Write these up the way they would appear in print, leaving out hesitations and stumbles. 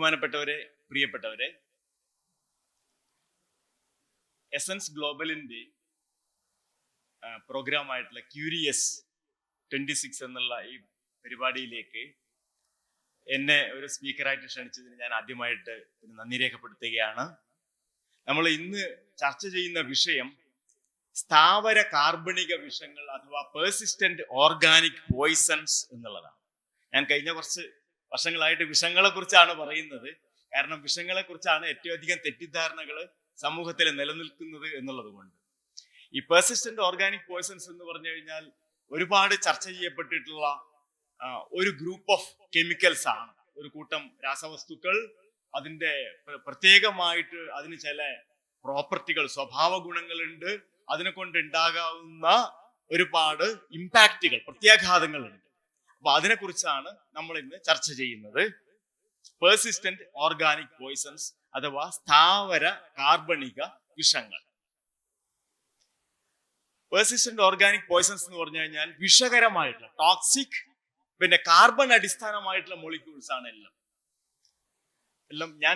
ബഹുമാനപ്പെട്ടവരെ, പ്രിയപ്പെട്ടവരെ, essence ഗ്ലോബലിന്റെ പ്രോഗ്രാമായിട്ടുള്ള curious 26 എന്നുള്ള ഈ പരിപാടിയിലേക്ക് എന്നെ ഒരു സ്പീക്കറായിട്ട് ക്ഷണിച്ചതിന് ഞാൻ ആദ്യമായിട്ട് നന്ദി രേഖപ്പെടുത്തുകയാണ്. നമ്മൾ ഇന്ന് ചർച്ച ചെയ്യുന്ന വിഷയം സ്ഥാവര കാർബണിക വിഷങ്ങൾ അഥവാ പെർസിസ്റ്റന്റ് ഓർഗാനിക് പോയിസൺസ് എന്നുള്ളതാണ്. ഞാൻ കഴിഞ്ഞ കുറച്ച് വർഷങ്ങളായിട്ട് വിഷങ്ങളെ കുറിച്ചാണ് പറയുന്നത്. കാരണം വിഷങ്ങളെ കുറിച്ചാണ് ഏറ്റവും അധികം തെറ്റിദ്ധാരണകൾ സമൂഹത്തിൽ നിലനിൽക്കുന്നത് എന്നുള്ളത് കൊണ്ട്. ഈ പെർസിസ്റ്റന്റ് ഓർഗാനിക് പോയിസൺസ് എന്ന് പറഞ്ഞു കഴിഞ്ഞാൽ ഒരുപാട് ചർച്ച ചെയ്യപ്പെട്ടിട്ടുള്ള ഒരു ഗ്രൂപ്പ് ഓഫ് കെമിക്കൽസ് ആണ്. ഒരു കൂട്ടം രാസവസ്തുക്കൾ, അതിന്റെ പ്രത്യേകമായിട്ട് അതിന് ചില പ്രോപ്പർട്ടികൾ, സ്വഭാവ ഗുണങ്ങളുണ്ട്. അതിനെ കൊണ്ട് ഉണ്ടാകാവുന്ന ഒരുപാട് ഇമ്പാക്റ്റുകൾ, പ്രത്യാഘാതങ്ങളുണ്ട്. അപ്പൊ അതിനെക്കുറിച്ചാണ് നമ്മൾ ഇന്ന് ചർച്ച ചെയ്യുന്നത്. പെർസിസ്റ്റന്റ് ഓർഗാനിക് പോയിസൺസ് അഥവാ സ്ഥാവര കാർബണിക വിഷങ്ങൾ. പെർസിസ്റ്റന്റ് ഓർഗാനിക് പോയിസൺസ് എന്ന് പറഞ്ഞു കഴിഞ്ഞാൽ വിഷകരമായിട്ടുള്ള ടോക്സിക്, പിന്നെ കാർബൺ അടിസ്ഥാനമായിട്ടുള്ള മോളിക്യൂൾസ് ആണ് എല്ലാം ഞാൻ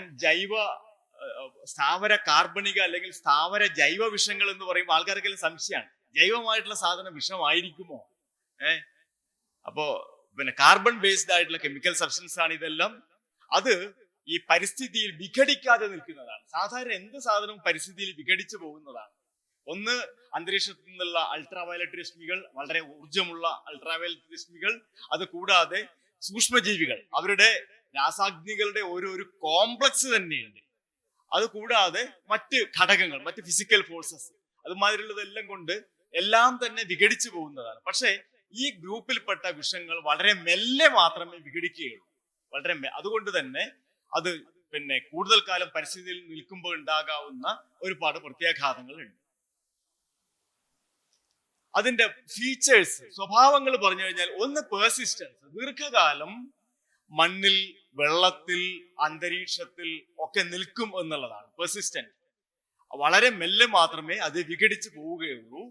സ്ഥാവര കാർബണിക അല്ലെങ്കിൽ സ്ഥാവര ജൈവ വിഷങ്ങൾ എന്ന് പറയുമ്പോൾ ആൾക്കാർക്കെല്ലാം സംശയമാണ്, ജൈവമായിട്ടുള്ള സാധനം വിഷമായിരിക്കുമോ? അപ്പോ പിന്നെ കാർബൺ ബേസ്ഡ് ആയിട്ടുള്ള കെമിക്കൽ സബ്സ്റ്റൻസ് ആണ് ഇതെല്ലാം. അത് ഈ പരിസ്ഥിതിയിൽ വിഘടിക്കാതെ നിൽക്കുന്നതാണ്. സാധാരണ എന്ത് സാധനവും പരിസ്ഥിതിയിൽ വിഘടിച്ചു പോകുന്നതാണ്. ഒന്ന്, അന്തരീക്ഷത്തിൽ നിന്നുള്ള അൾട്രാവയലറ്റ് രശ്മികൾ, വളരെ ഊർജ്ജമുള്ള അൾട്രാവയലറ്റ് രശ്മികൾ. അത് കൂടാതെ സൂക്ഷ്മജീവികൾ, അവരുടെ രാസാഗ്നികളുടെ ഒരു കോംപ്ലക്സ് തന്നെയുണ്ട്. അത് കൂടാതെ മറ്റ് ഘടകങ്ങൾ, മറ്റ് ഫിസിക്കൽ ഫോഴ്സസ്, അതുമാതിരിയുള്ളതെല്ലാം കൊണ്ട് എല്ലാം തന്നെ വിഘടിച്ചു പോകുന്നതാണ്. പക്ഷേ ഈ ഗ്രൂപ്പിൽപ്പെട്ട വിഷങ്ങൾ വളരെ മെല്ലെ മാത്രമേ വിഘടിക്കുകയുള്ളൂ. അതുകൊണ്ട് തന്നെ അത് പിന്നെ കൂടുതൽ കാലം പരിസ്ഥിതിയിൽ നിൽക്കുമ്പോൾ ഉണ്ടാകാവുന്ന ഒരുപാട് പ്രത്യാഘാതങ്ങളുണ്ട്. അതിന്റെ ഫീച്ചേഴ്സ്, സ്വഭാവങ്ങൾ പറഞ്ഞു കഴിഞ്ഞാൽ, ഒന്ന് പെർസിസ്റ്റൻസ്, ദീർഘകാലം മണ്ണിൽ, വെള്ളത്തിൽ, അന്തരീക്ഷത്തിൽ ഒക്കെ നിൽക്കും എന്നുള്ളതാണ് പെർസിസ്റ്റന്റ്. വളരെ മെല്ലെ മാത്രമേ അത് വിഘടിച്ച് പോവുകയുള്ളൂ.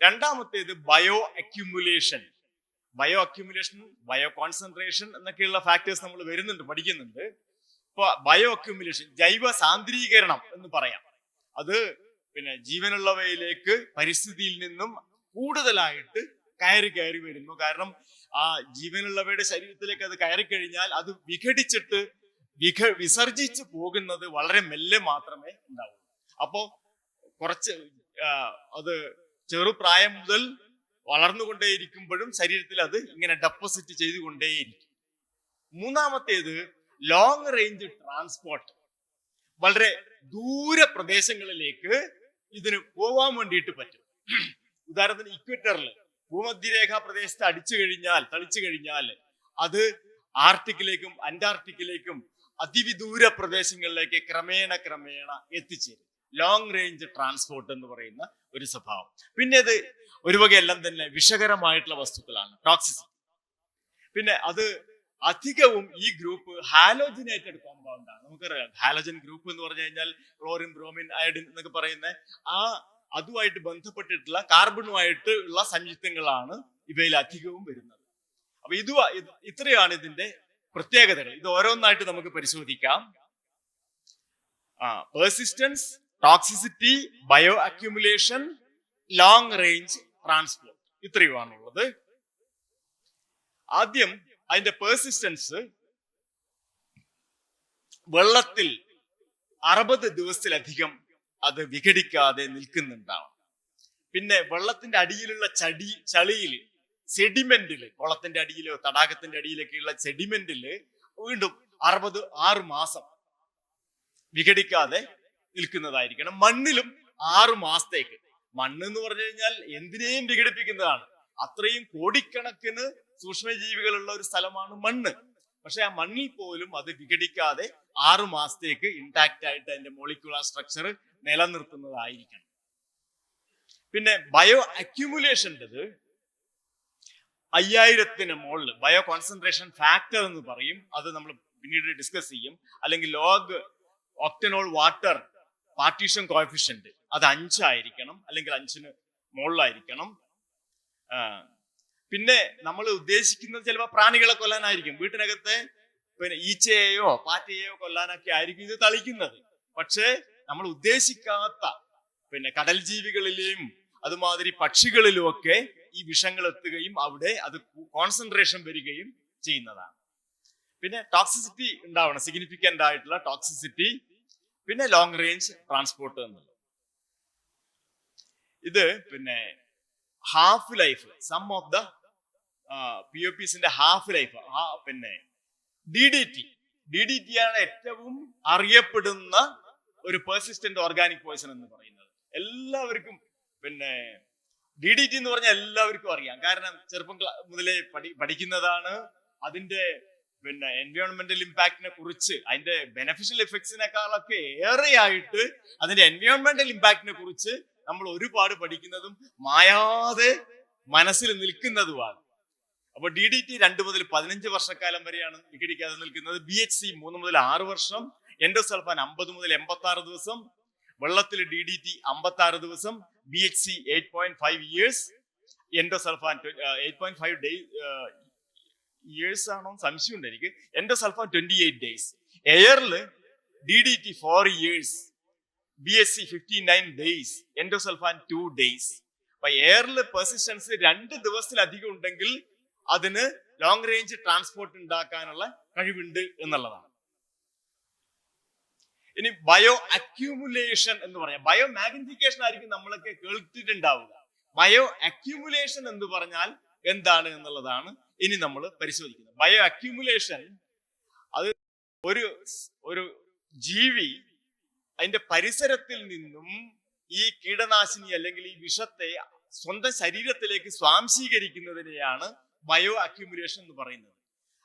രണ്ടാമത്തേത് ബയോ അക്യുമുലേഷൻ. ബയോ കോൺസെൻട്രേഷൻ എന്നൊക്കെയുള്ള ഫാക്ടേഴ്സ് നമ്മൾ പഠിക്കുന്നുണ്ട്. ഇപ്പൊ ബയോ അക്യുമുലേഷൻ, ജൈവ സാന്ദ്രീകരണം എന്ന് പറയാം. അത് പിന്നെ ജീവനുള്ളവയിലേക്ക് പരിസ്ഥിതിയിൽ നിന്നും കൂടുതലായിട്ട് കയറി വരുന്നു. കാരണം ആ ജീവനുള്ളവയുടെ ശരീരത്തിലേക്ക് അത് കയറി കഴിഞ്ഞാൽ അത് വിഘടിച്ചിട്ട് വിസർജിച്ച് പോകുന്നത് വളരെ മെല്ലെ മാത്രമേ ഉണ്ടാവൂ. അപ്പോ കുറച്ച് അത് ചെറുപ്രായം മുതൽ വളർന്നുകൊണ്ടേയിരിക്കുമ്പോഴും ശരീരത്തിൽ അത് ഇങ്ങനെ ഡെപ്പോസിറ്റ് ചെയ്തുകൊണ്ടേയിരിക്കും. മൂന്നാമത്തേത് ലോങ് റേഞ്ച് ട്രാൻസ്പോർട്ട്. വളരെ ദൂര പ്രദേശങ്ങളിലേക്ക് ഇതിന് പോവാൻ വേണ്ടിയിട്ട് പറ്റും. ഉദാഹരണത്തിന് ഇക്വറ്ററിൽ, ഭൂമധ്യരേഖാ പ്രദേശത്ത് തളിച്ചു കഴിഞ്ഞാൽ അത് ആർട്ടിക്കിലേക്കും അന്റാർട്ടിക്കിലേക്കും അതിവിദൂര പ്രദേശങ്ങളിലേക്ക് ക്രമേണ എത്തിച്ചേരും. ലോങ് റേഞ്ച് ട്രാൻസ്പോർട്ട് എന്ന് പറയുന്ന ഒരു സ്വഭാവം. പിന്നെ ഇത് ഒരു വകയെല്ലാം തന്നെ വിഷകരമായിട്ടുള്ള വസ്തുക്കളാണ്, ടോക്സിസിറ്റി. പിന്നെ അത് അധികവും ഈ ഗ്രൂപ്പ് ഹാലോജിനേറ്റഡ് കോമ്പൗണ്ട് ആണ്. നമുക്കറിയാം, ഹാലോജൻ ഗ്രൂപ്പ് എന്ന് പറഞ്ഞു കഴിഞ്ഞാൽ ക്ലോറിൻ, ബ്രോമിൻ, അയഡിൻ എന്നൊക്കെ പറയുന്ന അതുമായിട്ട് ബന്ധപ്പെട്ടിട്ടുള്ള കാർബണുമായിട്ട് ഉള്ള സംയുക്തങ്ങളാണ് ഇവയിൽ അധികവും വരുന്നത്. അപ്പൊ ഇത്രയാണ് ഇതിന്റെ പ്രത്യേകതകൾ. ഇത് ഓരോന്നായിട്ട് നമുക്ക് പരിശോധിക്കാം. Persistence, toxicity, bioaccumulation, long range transport, ഇത്രയുമാണുള്ളത്. ആദ്യം അതിന്റെ പെർസിസ്റ്റൻസ്. വെള്ളത്തിൽ 60 ദിവസത്തിലധികം അത് വിഘടിക്കാതെ നിൽക്കുന്നുണ്ടാവും. പിന്നെ വെള്ളത്തിന്റെ അടിയിലുള്ള ചളിയില്, സെഡിമെന്റില്, കുളത്തിന്റെ അടിയിലോ തടാകത്തിന്റെ അടിയിലൊക്കെയുള്ള സെഡിമെന്റില് വീണ്ടും 6 മാസം വിഘടിക്കാതെ നിൽക്കുന്നതായിരിക്കണം. മണ്ണിലും 6 മാസത്തേക്ക്. മണ്ണ് എന്ന് പറഞ്ഞു കഴിഞ്ഞാൽ എന്തിനേയും വിഘടിപ്പിക്കുന്നതാണ്. അത്രയും കോടിക്കണക്കിന് സൂക്ഷ്മജീവികളുള്ള ഒരു സ്ഥലമാണ് മണ്ണ്. പക്ഷെ ആ മണ്ണിൽ പോലും അത് വിഘടിക്കാതെ 6 മാസത്തേക്ക് ഇൻടാക്റ്റ് ആയിട്ട് അതിന്റെ മോളിക്യുലർ സ്ട്രക്ചർ നിലനിർത്തുന്നതായിരിക്കണം. പിന്നെ ബയോ അക്യുമുലേഷൻ്റെത് 5000-ന് മുകളിൽ ബയോ കോൺസെൻട്രേഷൻ ഫാക്ടർ എന്ന് പറയും. അത് നമ്മൾ പിന്നീട് ഡിസ്കസ് ചെയ്യും. അല്ലെങ്കിൽ log octanol water partition coefficient അത് 5 ആയിരിക്കണം, അല്ലെങ്കിൽ 5-ന് മുകളിലായിരിക്കണം. പിന്നെ നമ്മൾ ഉദ്ദേശിക്കുന്നത് ചിലപ്പോൾ പ്രാണികളെ കൊല്ലാനായിരിക്കും. വീട്ടിനകത്തെ പിന്നെ ഈച്ചയെയോ പാറ്റയെയോ കൊല്ലാനൊക്കെ ആയിരിക്കും ഇത് തളിക്കുന്നത്. പക്ഷേ നമ്മൾ ഉദ്ദേശിക്കാത്ത പിന്നെ കടൽ ജീവികളിലെയും അതുമാതിരി പക്ഷികളിലും ഒക്കെ ഈ വിഷങ്ങൾ എത്തുകയും അവിടെ അത് കോൺസെൻട്രേഷൻ വരികയും ചെയ്യുന്നതാണ്. പിന്നെ ടോക്സിസിറ്റി ഉണ്ടാവണം, സിഗ്നിഫിക്കന്റ് ആയിട്ടുള്ള ടോക്സിസിറ്റി. പിന്നെ ലോങ് റേഞ്ച് ട്രാൻസ്പോർട്ട് എന്നുള്ളത്. ഇത് പിന്നെ half life, some of the POPsന്റെ ഹാഫ് ലൈഫ് പിന്നെ DDT ആണ് ഏറ്റവും അറിയപ്പെടുന്ന ഒരു പെർസിസ്റ്റന്റ് ഓർഗാനിക് പോയിസൺ എന്ന് പറയുന്നത്. എല്ലാവർക്കും പിന്നെ DDT എന്ന് പറഞ്ഞാൽ എല്ലാവർക്കും അറിയാം. കാരണം ചെറുപ്പം മുതലേ പഠിക്കുന്നതാണ്. അതിന്റെ പിന്നെ എൻവയോൺമെന്റൽ ഇമ്പാക്റ്റിനെ കുറിച്ച്, അതിന്റെ ബെനഫിഷ്യൽ എഫക്ട്സിനെക്കാളൊക്കെ ഏറെയായിട്ട് അതിന്റെ എൻവയോൺമെന്റൽ ഇമ്പാക്റ്റിനെ കുറിച്ച് നമ്മൾ ഒരുപാട് പഠിക്കുന്നതും മായാതെ മനസ്സിൽ നിൽക്കുന്നതുമാണ്. അപ്പൊ DDT 2 മുതൽ 15 വർഷക്കാലം വരെയാണ് വിഘടിക്കാതെ നിൽക്കുന്നത്. BHC 3 മുതൽ 6 വർഷം, എൻഡോസൾഫാൻ 50 മുതൽ 86 ദിവസം, വെള്ളത്തിൽ DDT 56 ദിവസം, BHC 8.5 years, എൻഡോസൾഫാൻ 8.5 years ആണോ സംശയം ഉണ്ട് എനിക്ക്. Endosulfan 28 days, എയറില് DDT 4 years, BHC 59 days, endosulfan 2 days. അപ്പൊ എയറില് പെർസിസ്റ്റൻസ് 2 ദിവസത്തിലധികം ഉണ്ടെങ്കിൽ അതിന് ലോങ് റേഞ്ച് ട്രാൻസ്പോർട്ട് ഉണ്ടാക്കാനുള്ള കഴിവുണ്ട് എന്നുള്ളതാണ്. ഇനി ബയോ അക്യൂമുലേഷൻ എന്ന് പറയാം. ബയോ മാഗ്നിഫിക്കേഷൻ ആയിരിക്കും നമ്മളൊക്കെ കേട്ടിട്ടുണ്ടാവുക. ബയോ അക്യൂമുലേഷൻ എന്ന് പറഞ്ഞാൽ എന്താണ് എന്നുള്ളതാണ് ഇനി നമ്മൾ പരിശോധിക്കുന്നത്. ബയോ അക്യൂമുലേഷൻ അത് ഒരു ജീവി അതിന്റെ പരിസരത്തിൽ നിന്നും ഈ കീടനാശിനി അല്ലെങ്കിൽ ഈ വിഷത്തെ സ്വന്തം ശരീരത്തിലേക്ക് സ്വാംശീകരിക്കുന്നതിനെയാണ് ബയോ അക്യൂമുലേഷൻ എന്ന് പറയുന്നത്.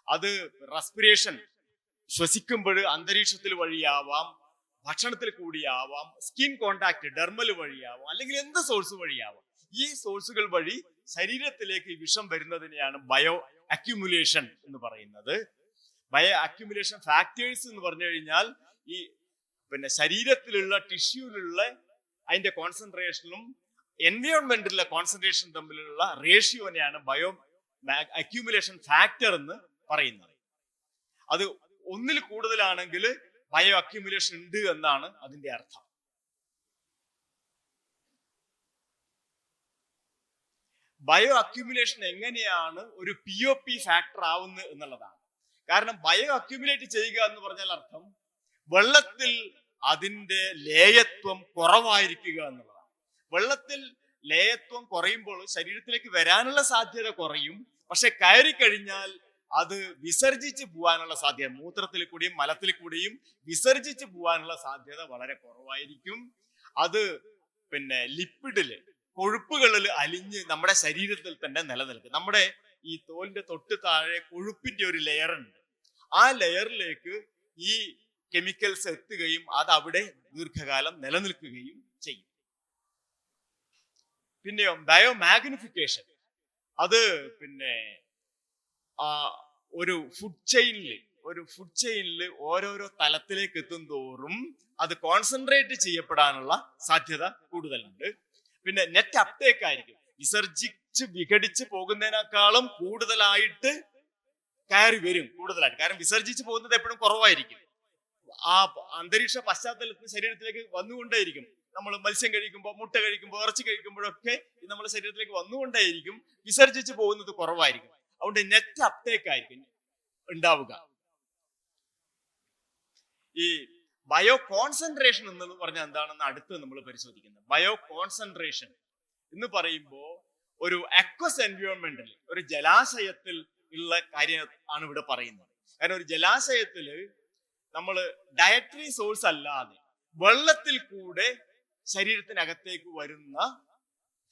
അത് റെസ്പിറേഷൻ, ശ്വസിക്കുമ്പോൾ അന്തരീക്ഷത്തിൽ വഴിയാവാം, ഭക്ഷണത്തിൽ കൂടിയാവാം, സ്കിൻ കോണ്ടാക്ട് ഡെർമൽ വഴിയാവാം, അല്ലെങ്കിൽ എന്ത് സോഴ്സ് വഴിയാവാം. ഈ സോഴ്സുകൾ വഴി ശരീരത്തിലേക്ക് വിഷം വരുന്നതിനെയാണ് ബയോ അക്യൂമുലേഷൻ എന്ന് പറയുന്നത്. ബയോ അക്യൂമുലേഷൻ ഫാക്ടേഴ്സ് എന്ന് പറഞ്ഞു കഴിഞ്ഞാൽ ഈ പിന്നെ ശരീരത്തിലുള്ള ടിഷ്യൂലുള്ള അതിന്റെ കോൺസെൻട്രേഷനും എൻവയോൺമെന്റിലെ കോൺസെൻട്രേഷൻ തമ്മിലുള്ള റേഷ്യോനെയാണ് ബയോ അക്യൂമുലേഷൻ ഫാക്ടർ എന്ന് പറയുന്നത്. അത് ഒന്നിൽ കൂടുതലാണെങ്കിൽ ബയോ അക്യൂമുലേഷൻ ഉണ്ട് എന്നാണ് അതിന്റെ അർത്ഥം. ബയോ അക്യൂമുലേഷൻ എങ്ങനെയാണ് ഒരു POP ഫാക്ടർ ആവുന്നത് എന്നുള്ളതാണ്. കാരണം ബയോ അക്യൂമുലേറ്റ് ചെയ്യുക എന്ന് പറഞ്ഞാൽ അർത്ഥം വെള്ളത്തിൽ അതിന്റെ ലേയത്വം കുറവായിരിക്കുക എന്നുള്ളതാണ്. വെള്ളത്തിൽ ലേയത്വം കുറയുമ്പോൾ ശരീരത്തിലേക്ക് വരാനുള്ള സാധ്യത കുറയും. പക്ഷെ കയറി കഴിഞ്ഞാൽ അത് വിസർജിച്ച് പോകാനുള്ള സാധ്യത, മൂത്രത്തിൽ കൂടിയും മലത്തിൽ കൂടിയും വിസർജിച്ച് പോകാനുള്ള സാധ്യത വളരെ കുറവായിരിക്കും. അത് പിന്നെ ലിപ്പിഡില്, കൊഴുപ്പുകളിൽ അലിഞ്ഞ് നമ്മുടെ ശരീരത്തിൽ തന്നെ നിലനിൽക്കും. നമ്മുടെ ഈ തോലിന്റെ തൊട്ട് താഴെ കൊഴുപ്പിന്റെ ഒരു ലെയർ ഉണ്ട്. ആ ലെയറിലേക്ക് ഈ കെമിക്കൽസ് എത്തുകയും അത് അവിടെ ദീർഘകാലം നിലനിൽക്കുകയും ചെയ്യും. പിന്നെയോ ബയോ മാഗ്നിഫിക്കേഷൻ, അത് പിന്നെ ഒരു ഫുഡ് ചെയിനിൽ ഓരോരോ തലത്തിലേക്ക് എത്തും തോറും അത് കോൺസെൻട്രേറ്റ് ചെയ്യപ്പെടാനുള്ള സാധ്യത കൂടുതലുണ്ട്. പിന്നെ നെറ്റ് അപ്ടേക്ക് ആയിരിക്കും, വിസർജിച്ച് വിഘടിച്ച് പോകുന്നതിനേക്കാളും കൂടുതലായിട്ട് കയറി വരും കൂടുതലായിട്ട്. കാരണം വിസർജിച്ച് പോകുന്നത് എപ്പോഴും കുറവായിരിക്കും. ആ അന്തരീക്ഷ പശ്ചാത്തലത്തിൽ ശരീരത്തിലേക്ക് വന്നുകൊണ്ടേയിരിക്കും. നമ്മൾ മത്സ്യം കഴിക്കുമ്പോൾ, മുട്ട കഴിക്കുമ്പോൾ, ഇറച്ചി കഴിക്കുമ്പോഴൊക്കെ നമ്മുടെ ശരീരത്തിലേക്ക് വന്നുകൊണ്ടേയിരിക്കും. വിസർജിച്ച് പോകുന്നത് കുറവായിരിക്കും. അതുകൊണ്ട് നെറ്റ് അപ്ടേക്ക് ആയിരിക്കും ഉണ്ടാവുക. ഈ ബയോ കോൺസെൻട്രേഷൻ എന്ന് പറഞ്ഞാൽ എന്താണെന്ന് അടുത്ത് നമ്മൾ പരിശോധിക്കുന്നത്. ബയോ കോൺസെൻട്രേഷൻ എന്ന് പറയുമ്പോൾ ഒരു അക്വസ് എൻവയോൺമെന്റിൽ, ഒരു ജലാശയത്തിൽ ഉള്ള കാര്യം ആണ് ഇവിടെ പറയുന്നത്. കാരണം ഒരു ജലാശയത്തില് നമ്മൾ ഡയറ്ററി സോഴ്സ് അല്ലാതെ വെള്ളത്തിൽ കൂടെ ശരീരത്തിനകത്തേക്ക് വരുന്ന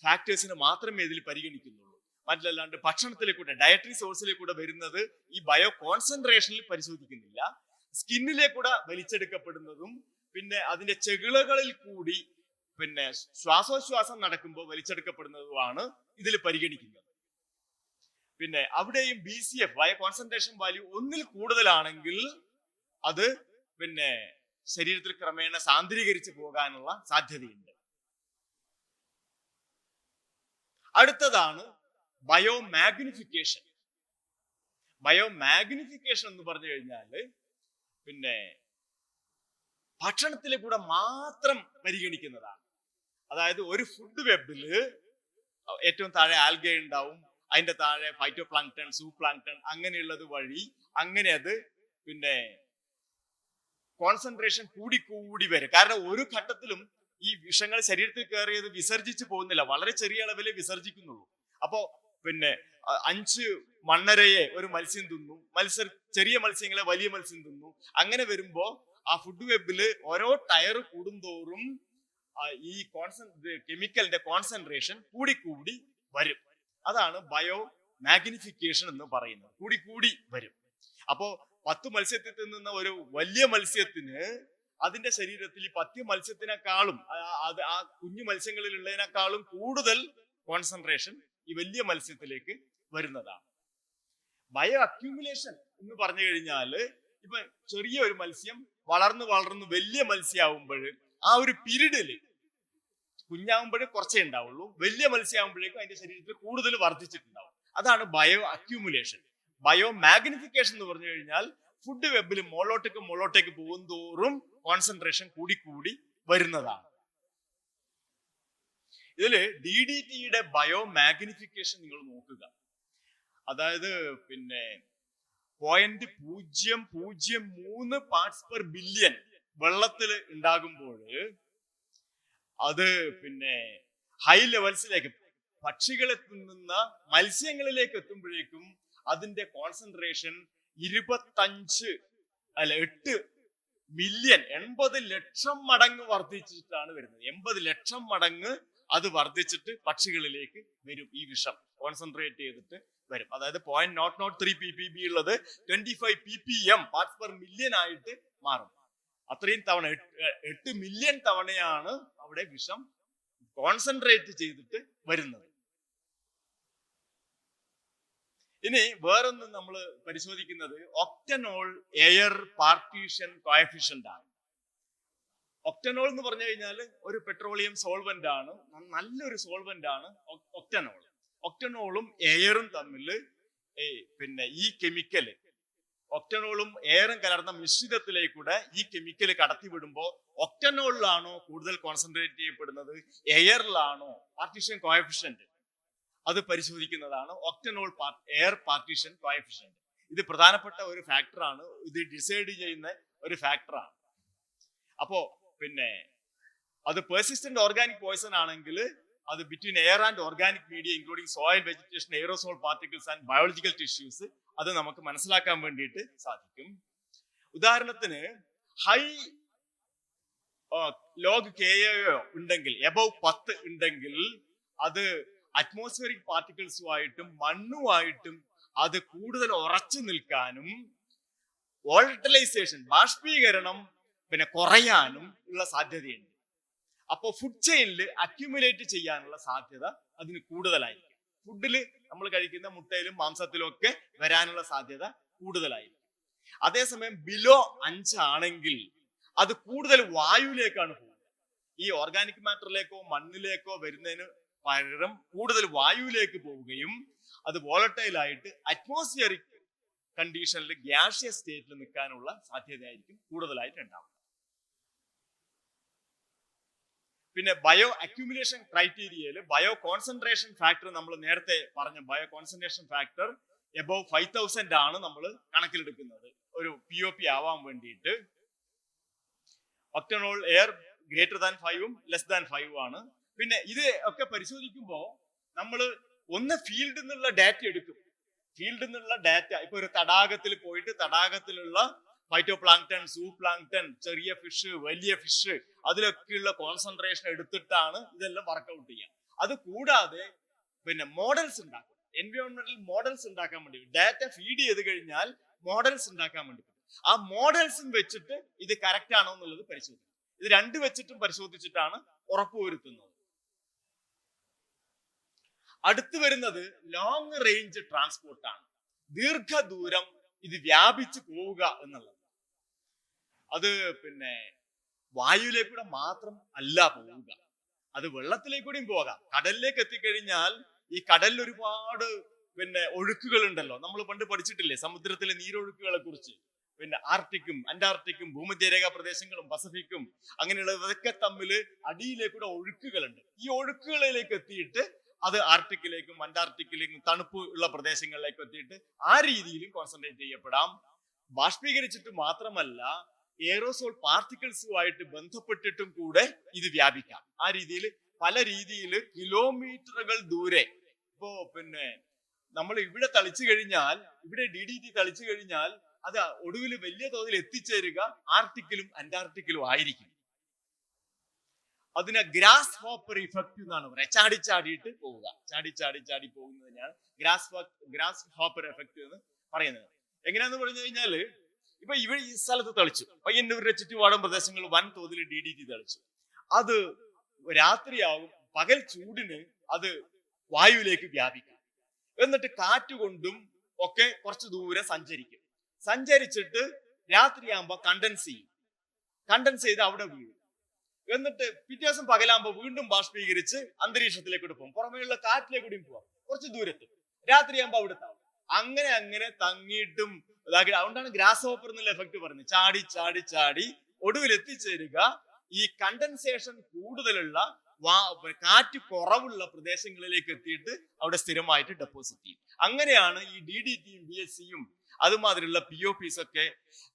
ഫാക്ടേഴ്സിനെ മാത്രമേ ഇതിൽ പരിഗണിക്കുന്നുള്ളൂ. മറ്റല്ലാണ്ട് ഭക്ഷണത്തിലെ കൂടെ, ഡയറ്ററി സോഴ്സിലെ കൂടെ വരുന്നത് ഈ ബയോ കോൺസെൻട്രേഷനിൽ പരിശോധിക്കുന്നില്ല. സ്കിന്നിലെ കൂടെ വലിച്ചെടുക്കപ്പെടുന്നതും പിന്നെ അതിന്റെ ചെകിളകളിൽ കൂടി പിന്നെ ശ്വാസോച്ഛ്വാസം നടക്കുമ്പോൾ വലിച്ചെടുക്കപ്പെടുന്നതുമാണ് ഇതിൽ പരിഗണിക്കുന്നത്. പിന്നെ അവിടെയും BCF, ബയോ കോൺസെൻട്രേഷൻ വാല്യൂ ഒന്നിൽ കൂടുതലാണെങ്കിൽ അത് പിന്നെ ശരീരത്തിൽ ക്രമേണ സാന്ദ്രീകരിച്ച് പോകാനുള്ള സാധ്യതയുണ്ട്. അടുത്തതാണ് ബയോ മാഗ്നിഫിക്കേഷൻ. ബയോ മാഗ്നിഫിക്കേഷൻ എന്ന് പറഞ്ഞു കഴിഞ്ഞാല് പിന്നെ ഭക്ഷണത്തിലെ കൂടെ മാത്രം പരിഗണിക്കുന്നതാണ്. അതായത് ഒരു ഫുഡ് വെബില് ഏറ്റവും താഴെ ആൽഗ ഉണ്ടാവും, അതിന്റെ താഴെ ഫൈറ്റോ പ്ലാങ്ക്ടൺ, സൂപ്ലാങ്ക്ടൺ അങ്ങനെയുള്ളത് വഴി അങ്ങനെ അത് പിന്നെ കോൺസെൻട്രേഷൻ കൂടി കൂടി വരും. കാരണം ഒരു ഘട്ടത്തിലും ഈ വിഷങ്ങൾ ശരീരത്തിൽ കയറിയത് വിസർജിച്ച് പോകുന്നില്ല, വളരെ ചെറിയ അളവിലേ വിസർജിക്കുന്നുള്ളൂ. അപ്പോ പിന്നെ 5 മണ്ണരയെ ഒരു മത്സ്യം തിന്നു, ചെറിയ മത്സ്യങ്ങളെ വലിയ മത്സ്യം തിന്നു. അങ്ങനെ വരുമ്പോ ആ ഫുഡ് വെബില് ഓരോ ടയർ കൂടുന്തോറും ഈ കെമിക്കലിന്റെ കോൺസെൻട്രേഷൻ കൂടി കൂടി വരും. അതാണ് ബയോ മാഗ്നിഫിക്കേഷൻ എന്ന് പറയുന്നത്. കൂടി കൂടി വരും. അപ്പോ 10 മത്സ്യത്തിൽ തിന്നുന്ന ഒരു വലിയ മത്സ്യത്തിന് അതിന്റെ ശരീരത്തിൽ ഈ 10 മത്സ്യത്തിനേക്കാളും ആ കുഞ്ഞു മത്സ്യങ്ങളിലുള്ളതിനേക്കാളും കൂടുതൽ കോൺസെൻട്രേഷൻ ഈ വലിയ മത്സ്യത്തിലേക്ക് വരുന്നതാണ്. ബയോ അക്യൂമുലേഷൻ എന്ന് പറഞ്ഞു കഴിഞ്ഞാല് ഇപ്പൊ ചെറിയ ഒരു മത്സ്യം വളർന്ന് വളർന്ന് വലിയ മത്സ്യമാകുമ്പോൾ ആ ഒരു പീരീഡില് കുഞ്ഞാകുമ്പോഴേ കുറച്ചേ ഉണ്ടാവുള്ളൂ, വലിയ മത്സ്യമാകുമ്പോഴേക്കും അതിന്റെ ശരീരത്തിൽ കൂടുതൽ വർദ്ധിച്ചിട്ടുണ്ടാവും. അതാണ് ബയോ അക്യൂമുലേഷൻ. ബയോ മാഗ്നിഫിക്കേഷൻ എന്ന് പറഞ്ഞു കഴിഞ്ഞാൽ ഫുഡ് വെബിൽ മുകളിലോട്ടേക്ക് പോകും തോറും കോൺസെൻട്രേഷൻ കൂടി കൂടി വരുന്നതാണ്. ഇതില് DDTയുടെ ബയോ മാഗ്നിഫിക്കേഷൻ നിങ്ങൾ നോക്കുക. അതായത് പിന്നെ 0.003 പാർട്സ് പെർ ബില്യൺ വെള്ളത്തിൽ ഉണ്ടാകുമ്പോൾ അത് പിന്നെ ഹൈ ലെവൽസിലേക്ക് പക്ഷികളെ തിന്നുന്ന മത്സ്യങ്ങളിലേക്ക് എത്തുമ്പോഴേക്കും അതിന്റെ കോൺസെൻട്രേഷൻ 8 മില്യൺ 80 ലക്ഷം മടങ്ങ് വർദ്ധിച്ചിട്ടാണ് വരുന്നത്. 80 ലക്ഷം മടങ്ങ് അത് വർദ്ധിച്ചിട്ട് പക്ഷികളിലേക്ക് വരും. ഈ വിഷം കോൺസെൻട്രേറ്റ് ചെയ്തിട്ട് വരും. അതായത് 0.003 ppb ഉള്ളത് 25 ppm പാർട്സ് പെർ മില്യൺ ആയിട്ട് മാറും. അത്രയും തവണ 8 മില്യൺ തവണയാണ് അവിടെ വിഷം കോൺസെൻട്രേറ്റ് ചെയ്തിട്ട് വരുന്നത്. ഇനി വേറൊന്ന് നമ്മൾ പരിശോധിക്കുന്നത് ഒക്ടനോൾ എയർ പാർട്ടീഷൻ കോഎഫിഷ്യന്റ് ആണ്. ഒക്ടനോൾ എന്ന് പറഞ്ഞു കഴിഞ്ഞാൽ ഒരു പെട്രോളിയം സോൾവെന്റ് ആണ്, നല്ലൊരു സോൾവെന്റ് ആണ് ഒക്ടനോൾ. ഒക്ടനോളും എയറും തമ്മിൽ പിന്നെ ഈ കെമിക്കല് ഒക്ടനോളും എയറും കലർന്ന മിശ്രിതത്തിലേക്കൂടെ ഈ കെമിക്കൽ കടത്തിവിടുമ്പോൾ ഒക്ടനോളിലാണോ കൂടുതൽ കോൺസെൻട്രേറ്റ് ചെയ്യപ്പെടുന്നത്, എയറിലാണോ പാർട്ടീഷൻ കോഎഫിഷ്യന്റ്, അത് പരിശോധിക്കുന്നതാണ് ഒക്ടനോൾ എയർ പാർട്ടീഷൻ കോഎഫിഷ്യന്റ്. ഇത് പ്രധാനപ്പെട്ട ഒരു ഫാക്ടറാണ്, ഇത് ഡിസൈഡ് ചെയ്യുന്ന ഒരു ഫാക്ടറാണ്. അപ്പോ പിന്നെ അത് പെർസിസ്റ്റന്റ് ഓർഗാനിക് പോയ്സൺ ആണെങ്കിൽ അത് between air and organic media including soil, vegetation, aerosol particles and biological tissues, അത് നമുക്ക് മനസ്സിലാക്കാൻ വേണ്ടിയിട്ട് സാധിക്കും. ഉദാഹരണത്തിന് ഹൈ ലോഗ് KAO ഉണ്ടെങ്കിൽ, എബവ് 10 ഉണ്ടെങ്കിൽ അത് അറ്റ്മോസ്ഫിയറിക് പാർട്ടിക്കിൾസുമായിട്ടും മണ്ണുമായിട്ടും അത് കൂടുതൽ ഉറച്ചു നിൽക്കാനും വോളറ്റലൈസേഷൻ ബാഷ്പീകരണം പിന്നെ കുറയാനും ഉള്ള സാധ്യതയുണ്ട്. അപ്പോൾ ഫുഡ് ചെയിനിൽ അക്യുമുലേറ്റ് ചെയ്യാനുള്ള സാധ്യത അതിന് കൂടുതലായിരിക്കും. ഫുഡിൽ നമ്മൾ കഴിക്കുന്ന മുട്ടയിലും മാംസത്തിലും ഒക്കെ വരാനുള്ള സാധ്യത കൂടുതലായിരിക്കും. അതേസമയം ബിലോ 5 ആണെങ്കിൽ അത് കൂടുതൽ വായുവിലേക്കാണ് പോകുന്നത്. ഈ ഓർഗാനിക് മാറ്ററിലേക്കോ മണ്ണിലേക്കോ വരുന്നതിന് പകരം കൂടുതൽ വായുവിലേക്ക് പോവുകയും അത് വോളറ്റൈലായിട്ട് അറ്റ്മോസ്ഫിയറിക് കണ്ടീഷനിൽ ഗ്യാഷ്യസ് സ്റ്റേറ്റിൽ നിൽക്കാനുള്ള സാധ്യതയായിരിക്കും കൂടുതലായിട്ട് ഉണ്ടാവുക. പിന്നെ ബയോ അക്യുമുലേഷൻ ക്രൈറ്റീരിയയിൽ ബയോ കോൺസെൻട്രേഷൻ ഫാക്ടർ നമ്മൾ നേരത്തെ പറഞ്ഞ ബയോ കോൺസെൻട്രേഷൻ ഫാക്ടർ എബവ് 5000 ആണ് നമ്മൾ കണക്കിലെടുക്കുന്നത് ഒരു POP ആവാൻ വേണ്ടിയിട്ട്. ഒക്ടനോൾ എയർ ഗ്രേറ്റർ ദാൻ 5ഉം ലെസ് ദാൻ 5ഉം ആണ്. പിന്നെ ഇത് ഒക്കെ പരിശോധിക്കുമ്പോൾ നമ്മൾ ഒന്ന് ഫീൽഡിൽ നിന്നുള്ള ഡാറ്റ എടുക്കും. ഫീൽഡിൽ നിന്നുള്ള ഡാറ്റ ഇപ്പൊ ഒരു തടാകത്തിൽ പോയിട്ട് തടാകത്തിലുള്ള ഫൈറ്റോപ്ലാങ്ക്ടൺ, സൂപ്ലാങ്ക്ടൺ, ചെറിയ ഫിഷ്, വലിയ ഫിഷ്, അതിലൊക്കെയുള്ള കോൺസെൻട്രേഷൻ എടുത്തിട്ടാണ് ഇതെല്ലാം വർക്ക്ഔട്ട് ചെയ്യുക. അത് കൂടാതെ പിന്നെ മോഡൽസ് ഉണ്ടാക്കും. എൻവയോൺമെന്റൽ മോഡൽസ് ഉണ്ടാക്കാൻ വേണ്ടി ഡാറ്റ ഫീഡ് ചെയ്ത് കഴിഞ്ഞാൽ മോഡൽസ് ഉണ്ടാക്കാൻ വേണ്ടി ആ മോഡൽസും വെച്ചിട്ട് ഇത് കറക്റ്റ് ആണോ എന്നുള്ളത് പരിശോധിക്കും. ഇത് രണ്ട് വെച്ചിട്ടും പരിശോധിച്ചിട്ടാണ് ഉറപ്പുവരുത്തുന്നത്. അടുത്ത് വരുന്നത് ലോങ് റേഞ്ച് ട്രാൻസ്പോർട്ട് ആണ്. ദീർഘദൂരം ഇത് വ്യാപിച്ചു പോവുക എന്നുള്ളത്. അത് പിന്നെ വായുവിലേക്കൂടെ മാത്രം അല്ല പോവുക, അത് വെള്ളത്തിലേക്കൂടെയും പോകാം. കടലിലേക്ക് എത്തിക്കഴിഞ്ഞാൽ ഈ കടലിൽ ഒരുപാട് പിന്നെ ഒഴുക്കുകൾ ഉണ്ടല്ലോ, നമ്മൾ പണ്ട് പഠിച്ചിട്ടില്ലേ സമുദ്രത്തിലെ നീരൊഴുക്കുകളെ കുറിച്ച്. പിന്നെ ആർട്ടിക്കും അന്റാർട്ടിക്കും ഭൂമധ്യരേഖ പ്രദേശങ്ങളും പസഫിക്കും അങ്ങനെയുള്ള ഇതൊക്കെ തമ്മിൽ അടിയിലേക്കൂടെ ഒഴുക്കുകളുണ്ട്. ഈ ഒഴുക്കുകളിലേക്ക് എത്തിയിട്ട് അത് ആർട്ടിക്കിലേക്കും അന്റാർട്ടിക്കിലേക്കും തണുപ്പ് ഉള്ള പ്രദേശങ്ങളിലേക്ക് എത്തിയിട്ട് ആ രീതിയിലും കോൺസെൻട്രേറ്റ് ചെയ്യപ്പെടാം. ബാഷ്പീകരിച്ചിട്ട് മാത്രമല്ല, എയറോസോൾ പാർട്ടിക്കിൾസുമായിട്ട് ബന്ധപ്പെട്ടിട്ടും കൂടെ ഇത് വ്യാപിക്കാം. ആ രീതിയിൽ പല രീതിയിൽ കിലോമീറ്ററുകൾ ദൂരെ ഇപ്പോ പിന്നെ നമ്മൾ ഇവിടെ തളിച്ചു കഴിഞ്ഞാൽ, ഇവിടെ DDT തളിച്ചു കഴിഞ്ഞാൽ അത് ഒടുവിൽ വലിയ തോതിൽ എത്തിച്ചേരുക ആർട്ടിക്കിലും അന്റാർട്ടിക്കിലും ആയിരിക്കും. അതിനെ ഗ്രാസ് ഹോപ്പർ ഇഫക്റ്റ് എന്നാണ് പറയുക. ചാടിച്ചാടിയിട്ട് പോവുക, ചാടി പോകുന്നതിനാണ് ഗ്രാസ് ഹോപ്പർ എഫക്റ്റ് എന്ന് പറയുന്നത്. എങ്ങനെയാന്ന് പറഞ്ഞു കഴിഞ്ഞാല്, ഇപ്പൊ ഇവിടെ ഈ സ്ഥലത്ത് തളിച്ചു, പയ്യന്നൂരിന്റെ ചുറ്റുപാടും പ്രദേശങ്ങൾ വൻ തോതിൽ DDT തളിച്ചു. അത് രാത്രിയാവും, പകൽ ചൂടിന് അത് വായുവിലേക്ക് വ്യാപിക്കും. എന്നിട്ട് കാറ്റുകൊണ്ടും ഒക്കെ കുറച്ച് ദൂരെ സഞ്ചരിച്ചിട്ട് രാത്രിയാകുമ്പോ കണ്ടൻസ് ചെയ്ത് അവിടെ വീഴും. എന്നിട്ട് പിറ്റേ ദിവസം പകലാകുമ്പോ വീണ്ടും ബാഷ്പീകരിച്ച് അന്തരീക്ഷത്തിലേക്ക് പോകും, പുറമേയുള്ള കാറ്റിലേക്കൂടിയും പോവാം, കുറച്ച് ദൂരത്ത്. രാത്രിയാകുമ്പോ അവിടെ താവും. അങ്ങനെ തങ്ങിയിട്ടും അതുകൊണ്ടാണ് ഗ്രാസ് ഹോപ്പർ എന്നുള്ള എഫക്ട് പറയുന്നത്. ചാടി ഒടുവിൽ എത്തിച്ചേരുക ഈ കണ്ടൻസേഷൻ കൂടുതലുള്ള കാറ്റ് കുറവുള്ള പ്രദേശങ്ങളിലേക്ക് എത്തിയിട്ട് അവിടെ സ്ഥിരമായിട്ട് ഡെപ്പോസിറ്റ് ചെയ്യും. അങ്ങനെയാണ് ഈ DDTയും BSCയും അതുമാതിരിയുള്ള POPs ഒക്കെ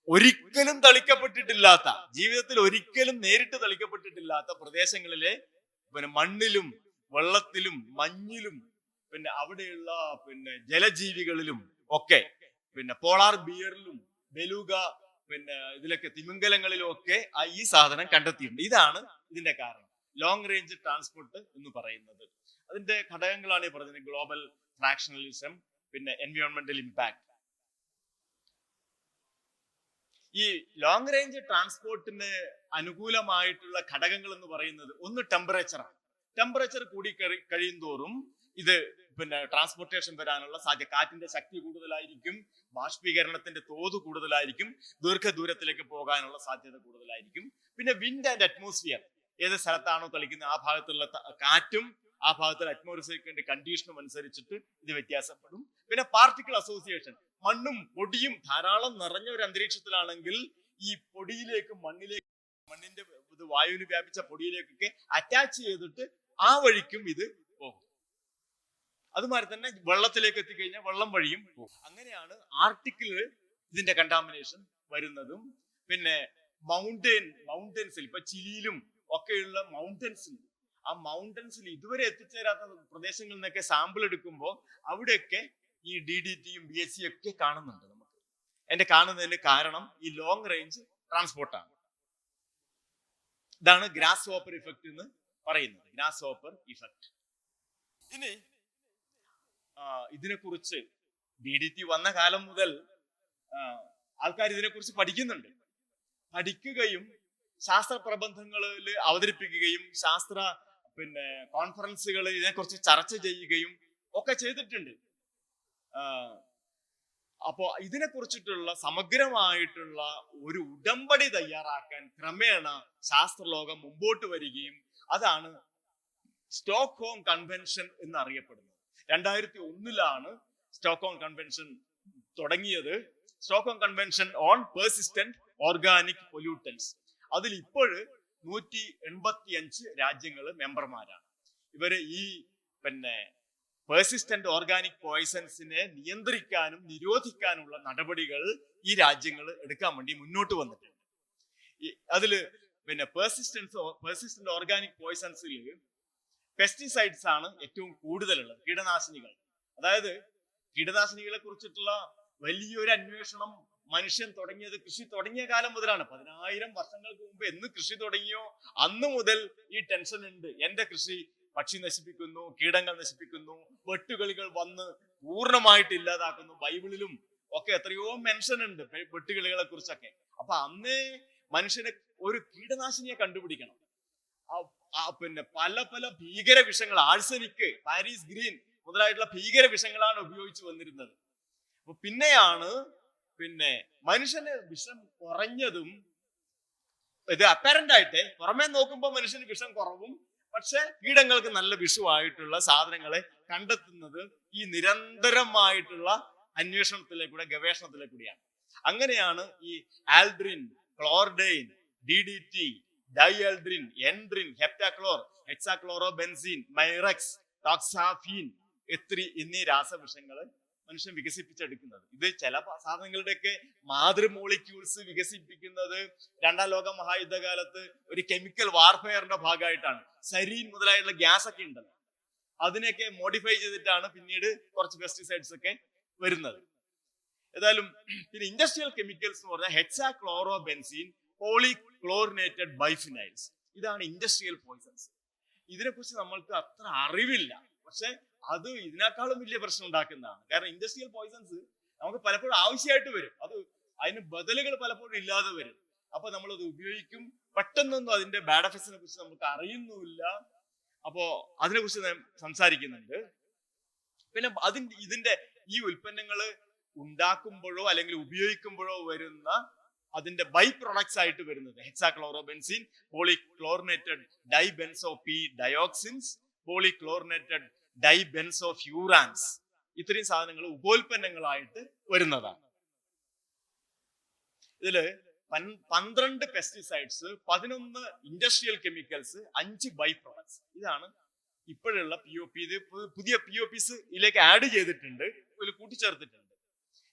ഒരിക്കലും തളിക്കപ്പെട്ടിട്ടില്ലാത്ത, ജീവിതത്തിൽ ഒരിക്കലും നേരിട്ട് തളിക്കപ്പെട്ടിട്ടില്ലാത്ത പ്രദേശങ്ങളിലെ പിന്നെ മണ്ണിലും വെള്ളത്തിലും മഞ്ഞിലും പിന്നെ അവിടെയുള്ള പിന്നെ ജലജീവികളിലും ഒക്കെ, പിന്നെ പോളാർ ബിയറിലും ബെലൂഗ പിന്നെ ഇതിലൊക്കെ തിമിംഗലങ്ങളിലും ഒക്കെ ഈ സാധനം കണ്ടെത്തിയിട്ടുണ്ട്. ഇതാണ് ഇതിന്റെ കാരണം, ലോങ് റേഞ്ച് ട്രാൻസ്പോർട്ട് എന്ന് പറയുന്നത്. അതിന്റെ ഘടകങ്ങളാണ് ഈ പറഞ്ഞത്: ഗ്ലോബൽ ഫ്രാക്ഷണലിസം, പിന്നെ എൻവയോൺമെന്റൽ ഇമ്പാക്ട്. ഈ ലോങ് റേഞ്ച് ട്രാൻസ്പോർട്ടിന് അനുകൂലമായിട്ടുള്ള ഘടകങ്ങൾ എന്ന് പറയുന്നത് ഒന്ന് ടെമ്പറേച്ചറാണ്. ടെമ്പറേച്ചർ കൂടി കഴിയും തോറും ഇത് പിന്നെ ട്രാൻസ്പോർട്ടേഷൻ വരാനുള്ള സാധ്യത, കാറ്റിന്റെ ശക്തി കൂടുതലായിരിക്കും, ബാഷ്പീകരണത്തിന്റെ തോത് കൂടുതലായിരിക്കും, ദീർഘദൂരത്തിലേക്ക് പോകാനുള്ള സാധ്യത കൂടുതലായിരിക്കും. പിന്നെ വിൻഡ് ആൻഡ് അറ്റ്മോസ്ഫിയർ, ഏത് സ്ഥലത്താണോ തളിക്കുന്നത് ആ ഭാഗത്തുള്ള കാറ്റും ആ ഭാഗത്തുള്ള അറ്റ്മോസ്ഫിയറിന്റെ കണ്ടീഷനും അനുസരിച്ചിട്ട് ഇത് വ്യത്യാസപ്പെടും. പിന്നെ പാർട്ടിക്കിൾ അസോസിയേഷൻ, മണ്ണും പൊടിയും ധാരാളം നിറഞ്ഞ ഒരു അന്തരീക്ഷത്തിലാണെങ്കിൽ ഈ പൊടിയിലേക്കും മണ്ണിന്റെ ഇത് വായുവിൽ വ്യാപിച്ച പൊടിയിലേക്കൊക്കെ അറ്റാച്ച് ചെയ്തിട്ട് ആ വഴിക്കും ഇത് പോകും. അതുമാതിരി തന്നെ വെള്ളത്തിലേക്ക് എത്തിക്കഴിഞ്ഞാൽ വെള്ളം വഴിയും പോകും. അങ്ങനെയാണ് ആർട്ടിക്കിള് ഇതിന്റെ കണ്ടാമിനേഷൻ വരുന്നതും. പിന്നെ മൗണ്ടൻസിൽ, ഇപ്പൊ ചിലിയിലും ഒക്കെയുള്ള മൗണ്ടൻസിൽ, ആ മൗണ്ടൻസിൽ ഇതുവരെ എത്തിച്ചേരാത്ത പ്രദേശങ്ങളിൽ നിന്നൊക്കെ സാമ്പിൾ എടുക്കുമ്പോൾ അവിടെയൊക്കെ ഈ DDTയും BSCയും ഒക്കെ കാണുന്നുണ്ട് നമുക്ക്. അതിന്റെ കാണുന്നതിന് കാരണം ഈ ലോങ് റേഞ്ച് ട്രാൻസ്പോർട്ടാണ്. ഇതാണ് ഗ്രാസ് ഹോപ്പർ ഇഫക്റ്റ് എന്ന് പറയുന്നത്, ഗ്രാസ് ഹോപ്പർ ഇഫക്റ്റ്. ഇനി ഇതിനെക്കുറിച്ച് DDT വന്ന കാലം മുതൽ ആൾക്കാർ ഇതിനെക്കുറിച്ച് പഠിക്കുകയും ശാസ്ത്ര പ്രബന്ധങ്ങളിൽ അവതരിപ്പിക്കുകയും ശാസ്ത്ര പിന്നെ കോൺഫറൻസുകൾ ഇതിനെക്കുറിച്ച് ചർച്ച ചെയ്യുകയും ഒക്കെ ചെയ്തിട്ടുണ്ട്. അപ്പോ ഇതിനെക്കുറിച്ചിട്ടുള്ള സമഗ്രമായിട്ടുള്ള ഒരു ഉടമ്പടി തയ്യാറാക്കാൻ ക്രമേണ ശാസ്ത്രലോകം മുമ്പോട്ട് വരികയും അതാണ് സ്റ്റോക്ക്ഹോം കൺവെൻഷൻ എന്നറിയപ്പെടുന്നത്. 2001 സ്റ്റോക്ക്ഹോം കൺവെൻഷൻ തുടങ്ങിയത്. Stockholm convention on persistent organic pollutants. അതിൽ ഇപ്പോൾ 185 രാജ്യങ്ങൾ മെമ്പർമാരാണ്. ഇവര് ഈ പിന്നെ പെർസിസ്റ്റന്റ് ഓർഗാനിക് പോയിസൺസിനെ നിയന്ത്രിക്കാനും നിരോധിക്കാനുള്ള നടപടികൾ ഈ രാജ്യങ്ങൾ എടുക്കാൻ വേണ്ടി മുന്നോട്ട് വന്നിട്ടുണ്ട്. അതില് പിന്നെ പെർസിസ്റ്റന്റ് ഓർഗാനിക് പോയിസൺസിൽ പെസ്റ്റിസൈഡ്സ് ആണ് ഏറ്റവും കൂടുതലുള്ളത്, കീടനാശിനികൾ. അതായത് കീടനാശിനികളെ കുറിച്ചിട്ടുള്ള വലിയൊരു അന്വേഷണം മനുഷ്യൻ തുടങ്ങിയത് കൃഷി തുടങ്ങിയ കാലം മുതലാണ്. 10,000 വർഷങ്ങൾക്ക് മുമ്പ് എന്ന് കൃഷി തുടങ്ങിയോ അന്ന് മുതൽ ഈ ടെൻഷൻ ഉണ്ട്. എന്റെ കൃഷി പക്ഷി നശിപ്പിക്കുന്നു, കീടങ്ങൾ നശിപ്പിക്കുന്നു, വെട്ടുകിളികൾ വന്ന് പൂർണ്ണമായിട്ട് ഇല്ലാതാക്കുന്നു. ബൈബിളിലും ഒക്കെ എത്രയോ മെൻഷൻ ഉണ്ട് വെട്ടുകിളികളെ കുറിച്ചൊക്കെ. അപ്പൊ അന്നേ മനുഷ്യന് ഒരു കീടനാശിനിയെ കണ്ടുപിടിക്കണം. പിന്നെ പല ഭീകര വിഷങ്ങൾ, ആഴ്സനിക്, പാരീസ് ഗ്രീൻ മുതലായിട്ടുള്ള ഭീകര വിഷങ്ങളാണ് ഉപയോഗിച്ചു വന്നിരുന്നത്. അപ്പൊ പിന്നെയാണ് പിന്നെ മനുഷ്യന് വിഷം കുറഞ്ഞതും. ഇത് അപ്പാരന്റ് ആയിട്ട് പുറമേ നോക്കുമ്പോൾ മനുഷ്യന് വിഷം കുറവും, പക്ഷെ കീടങ്ങൾക്ക് നല്ല വിഷമായിട്ടുള്ള സാധനങ്ങളെ കണ്ടെത്തുന്നത് ഈ നിരന്തരമായിട്ടുള്ള അന്വേഷണത്തിലേക്കൂടെ ഗവേഷണത്തിലേക്കൂടിയാണ്. അങ്ങനെയാണ് ഈ ആൽഡ്രിൻ, ക്ലോർഡെയിൻ, DDT, ഡൈആൽഡ്രിൻ, എൻഡ്രിൻ, ഹെപ്റ്റാക്ലോർ, ഹെക്സാക്ലോറോ ബെൻസീൻ, മൈറക്സ്, ടോക്സാഫീൻ എന്നീ രാസവിഷങ്ങൾ മനുഷ്യൻ വികസിപ്പിച്ചെടുക്കുന്നത്. ഇത് ചില സാധനങ്ങളുടെയൊക്കെ മാതൃമോളിക്യൂൾസ് വികസിപ്പിക്കുന്നത് രണ്ടാം ലോക മഹായുദ്ധകാലത്ത് ഒരു കെമിക്കൽ വാർഫെയറിന്റെ ഭാഗമായിട്ടാണ്. സരീൻ മുതലായുള്ള ഗ്യാസ് ഒക്കെ ഉണ്ടല്ലോ, അതിനെയൊക്കെ മോഡിഫൈ ചെയ്തിട്ടാണ് പിന്നീട് കുറച്ച് പെസ്റ്റിസൈഡ്സ് ഒക്കെ വരുന്നത്. ഏതായാലും പിന്നെ ഇൻഡസ്ട്രിയൽ കെമിക്കൽസ് എന്ന് പറഞ്ഞാൽ ഹെക്സാക്ലോറോ ബെൻസീൻ, പോളിക്ലോറിനേറ്റഡ് ബൈഫിനൈൽസ്, ഇതാണ് ഇൻഡസ്ട്രിയൽ പോയിസൺസ്. ഇതിനെക്കുറിച്ച് നമ്മൾക്ക് അത്ര അറിവില്ല, പക്ഷെ അത് ഇതിനേക്കാളും വലിയ പ്രശ്നം ഉണ്ടാക്കുന്നതാണ്. കാരണം ഇൻഡസ്ട്രിയൽ പോയിസൺസ് നമുക്ക് പലപ്പോഴും ആവശ്യമായിട്ട് വരും, അതിന് ബദലുകൾ പലപ്പോഴും ഇല്ലാതെ വരും. അപ്പൊ നമ്മളത് ഉപയോഗിക്കും, പെട്ടെന്നൊന്നും അതിന്റെ ബാഡ് എഫക്ട്സിനെ കുറിച്ച് നമുക്ക് അറിയുന്നുമില്ല. അപ്പോ അതിനെ കുറിച്ച് സംസാരിക്കുന്നുണ്ട്. പിന്നെ ഇതിന്റെ ഈ ഉൽപ്പന്നങ്ങൾ ഉണ്ടാക്കുമ്പോഴോ അല്ലെങ്കിൽ ഉപയോഗിക്കുമ്പോഴോ വരുന്ന അതിന്റെ ബൈ പ്രൊഡക്ട്സ് ആയിട്ട് വരുന്നത് ഹെക്സാക്ലോറോബെൻസീൻ, പോളിക്ലോറിനേറ്റഡ് ഡൈബെൻസോ പി ഡയോക്സിൻസ്, പോളിക്ലോറിനേറ്റഡ് ഡൈബെൻസോ ഫ്യൂറാൻസ്, ഇത്രയും സാധനങ്ങൾ ഉപോൽപ്പന്നങ്ങളായിട്ട് വരുന്നതാണ്. ഇതില് 12 pesticides, 11 industrial chemicals, 5 by products. ഇതാണ് ഇപ്പോഴുള്ള POP. ഇത് പുതിയ POPs ഇതിലേക്ക് ആഡ് ചെയ്തിട്ടുണ്ട്, ഇതിൽ കൂട്ടിച്ചേർത്തിട്ടുണ്ട്.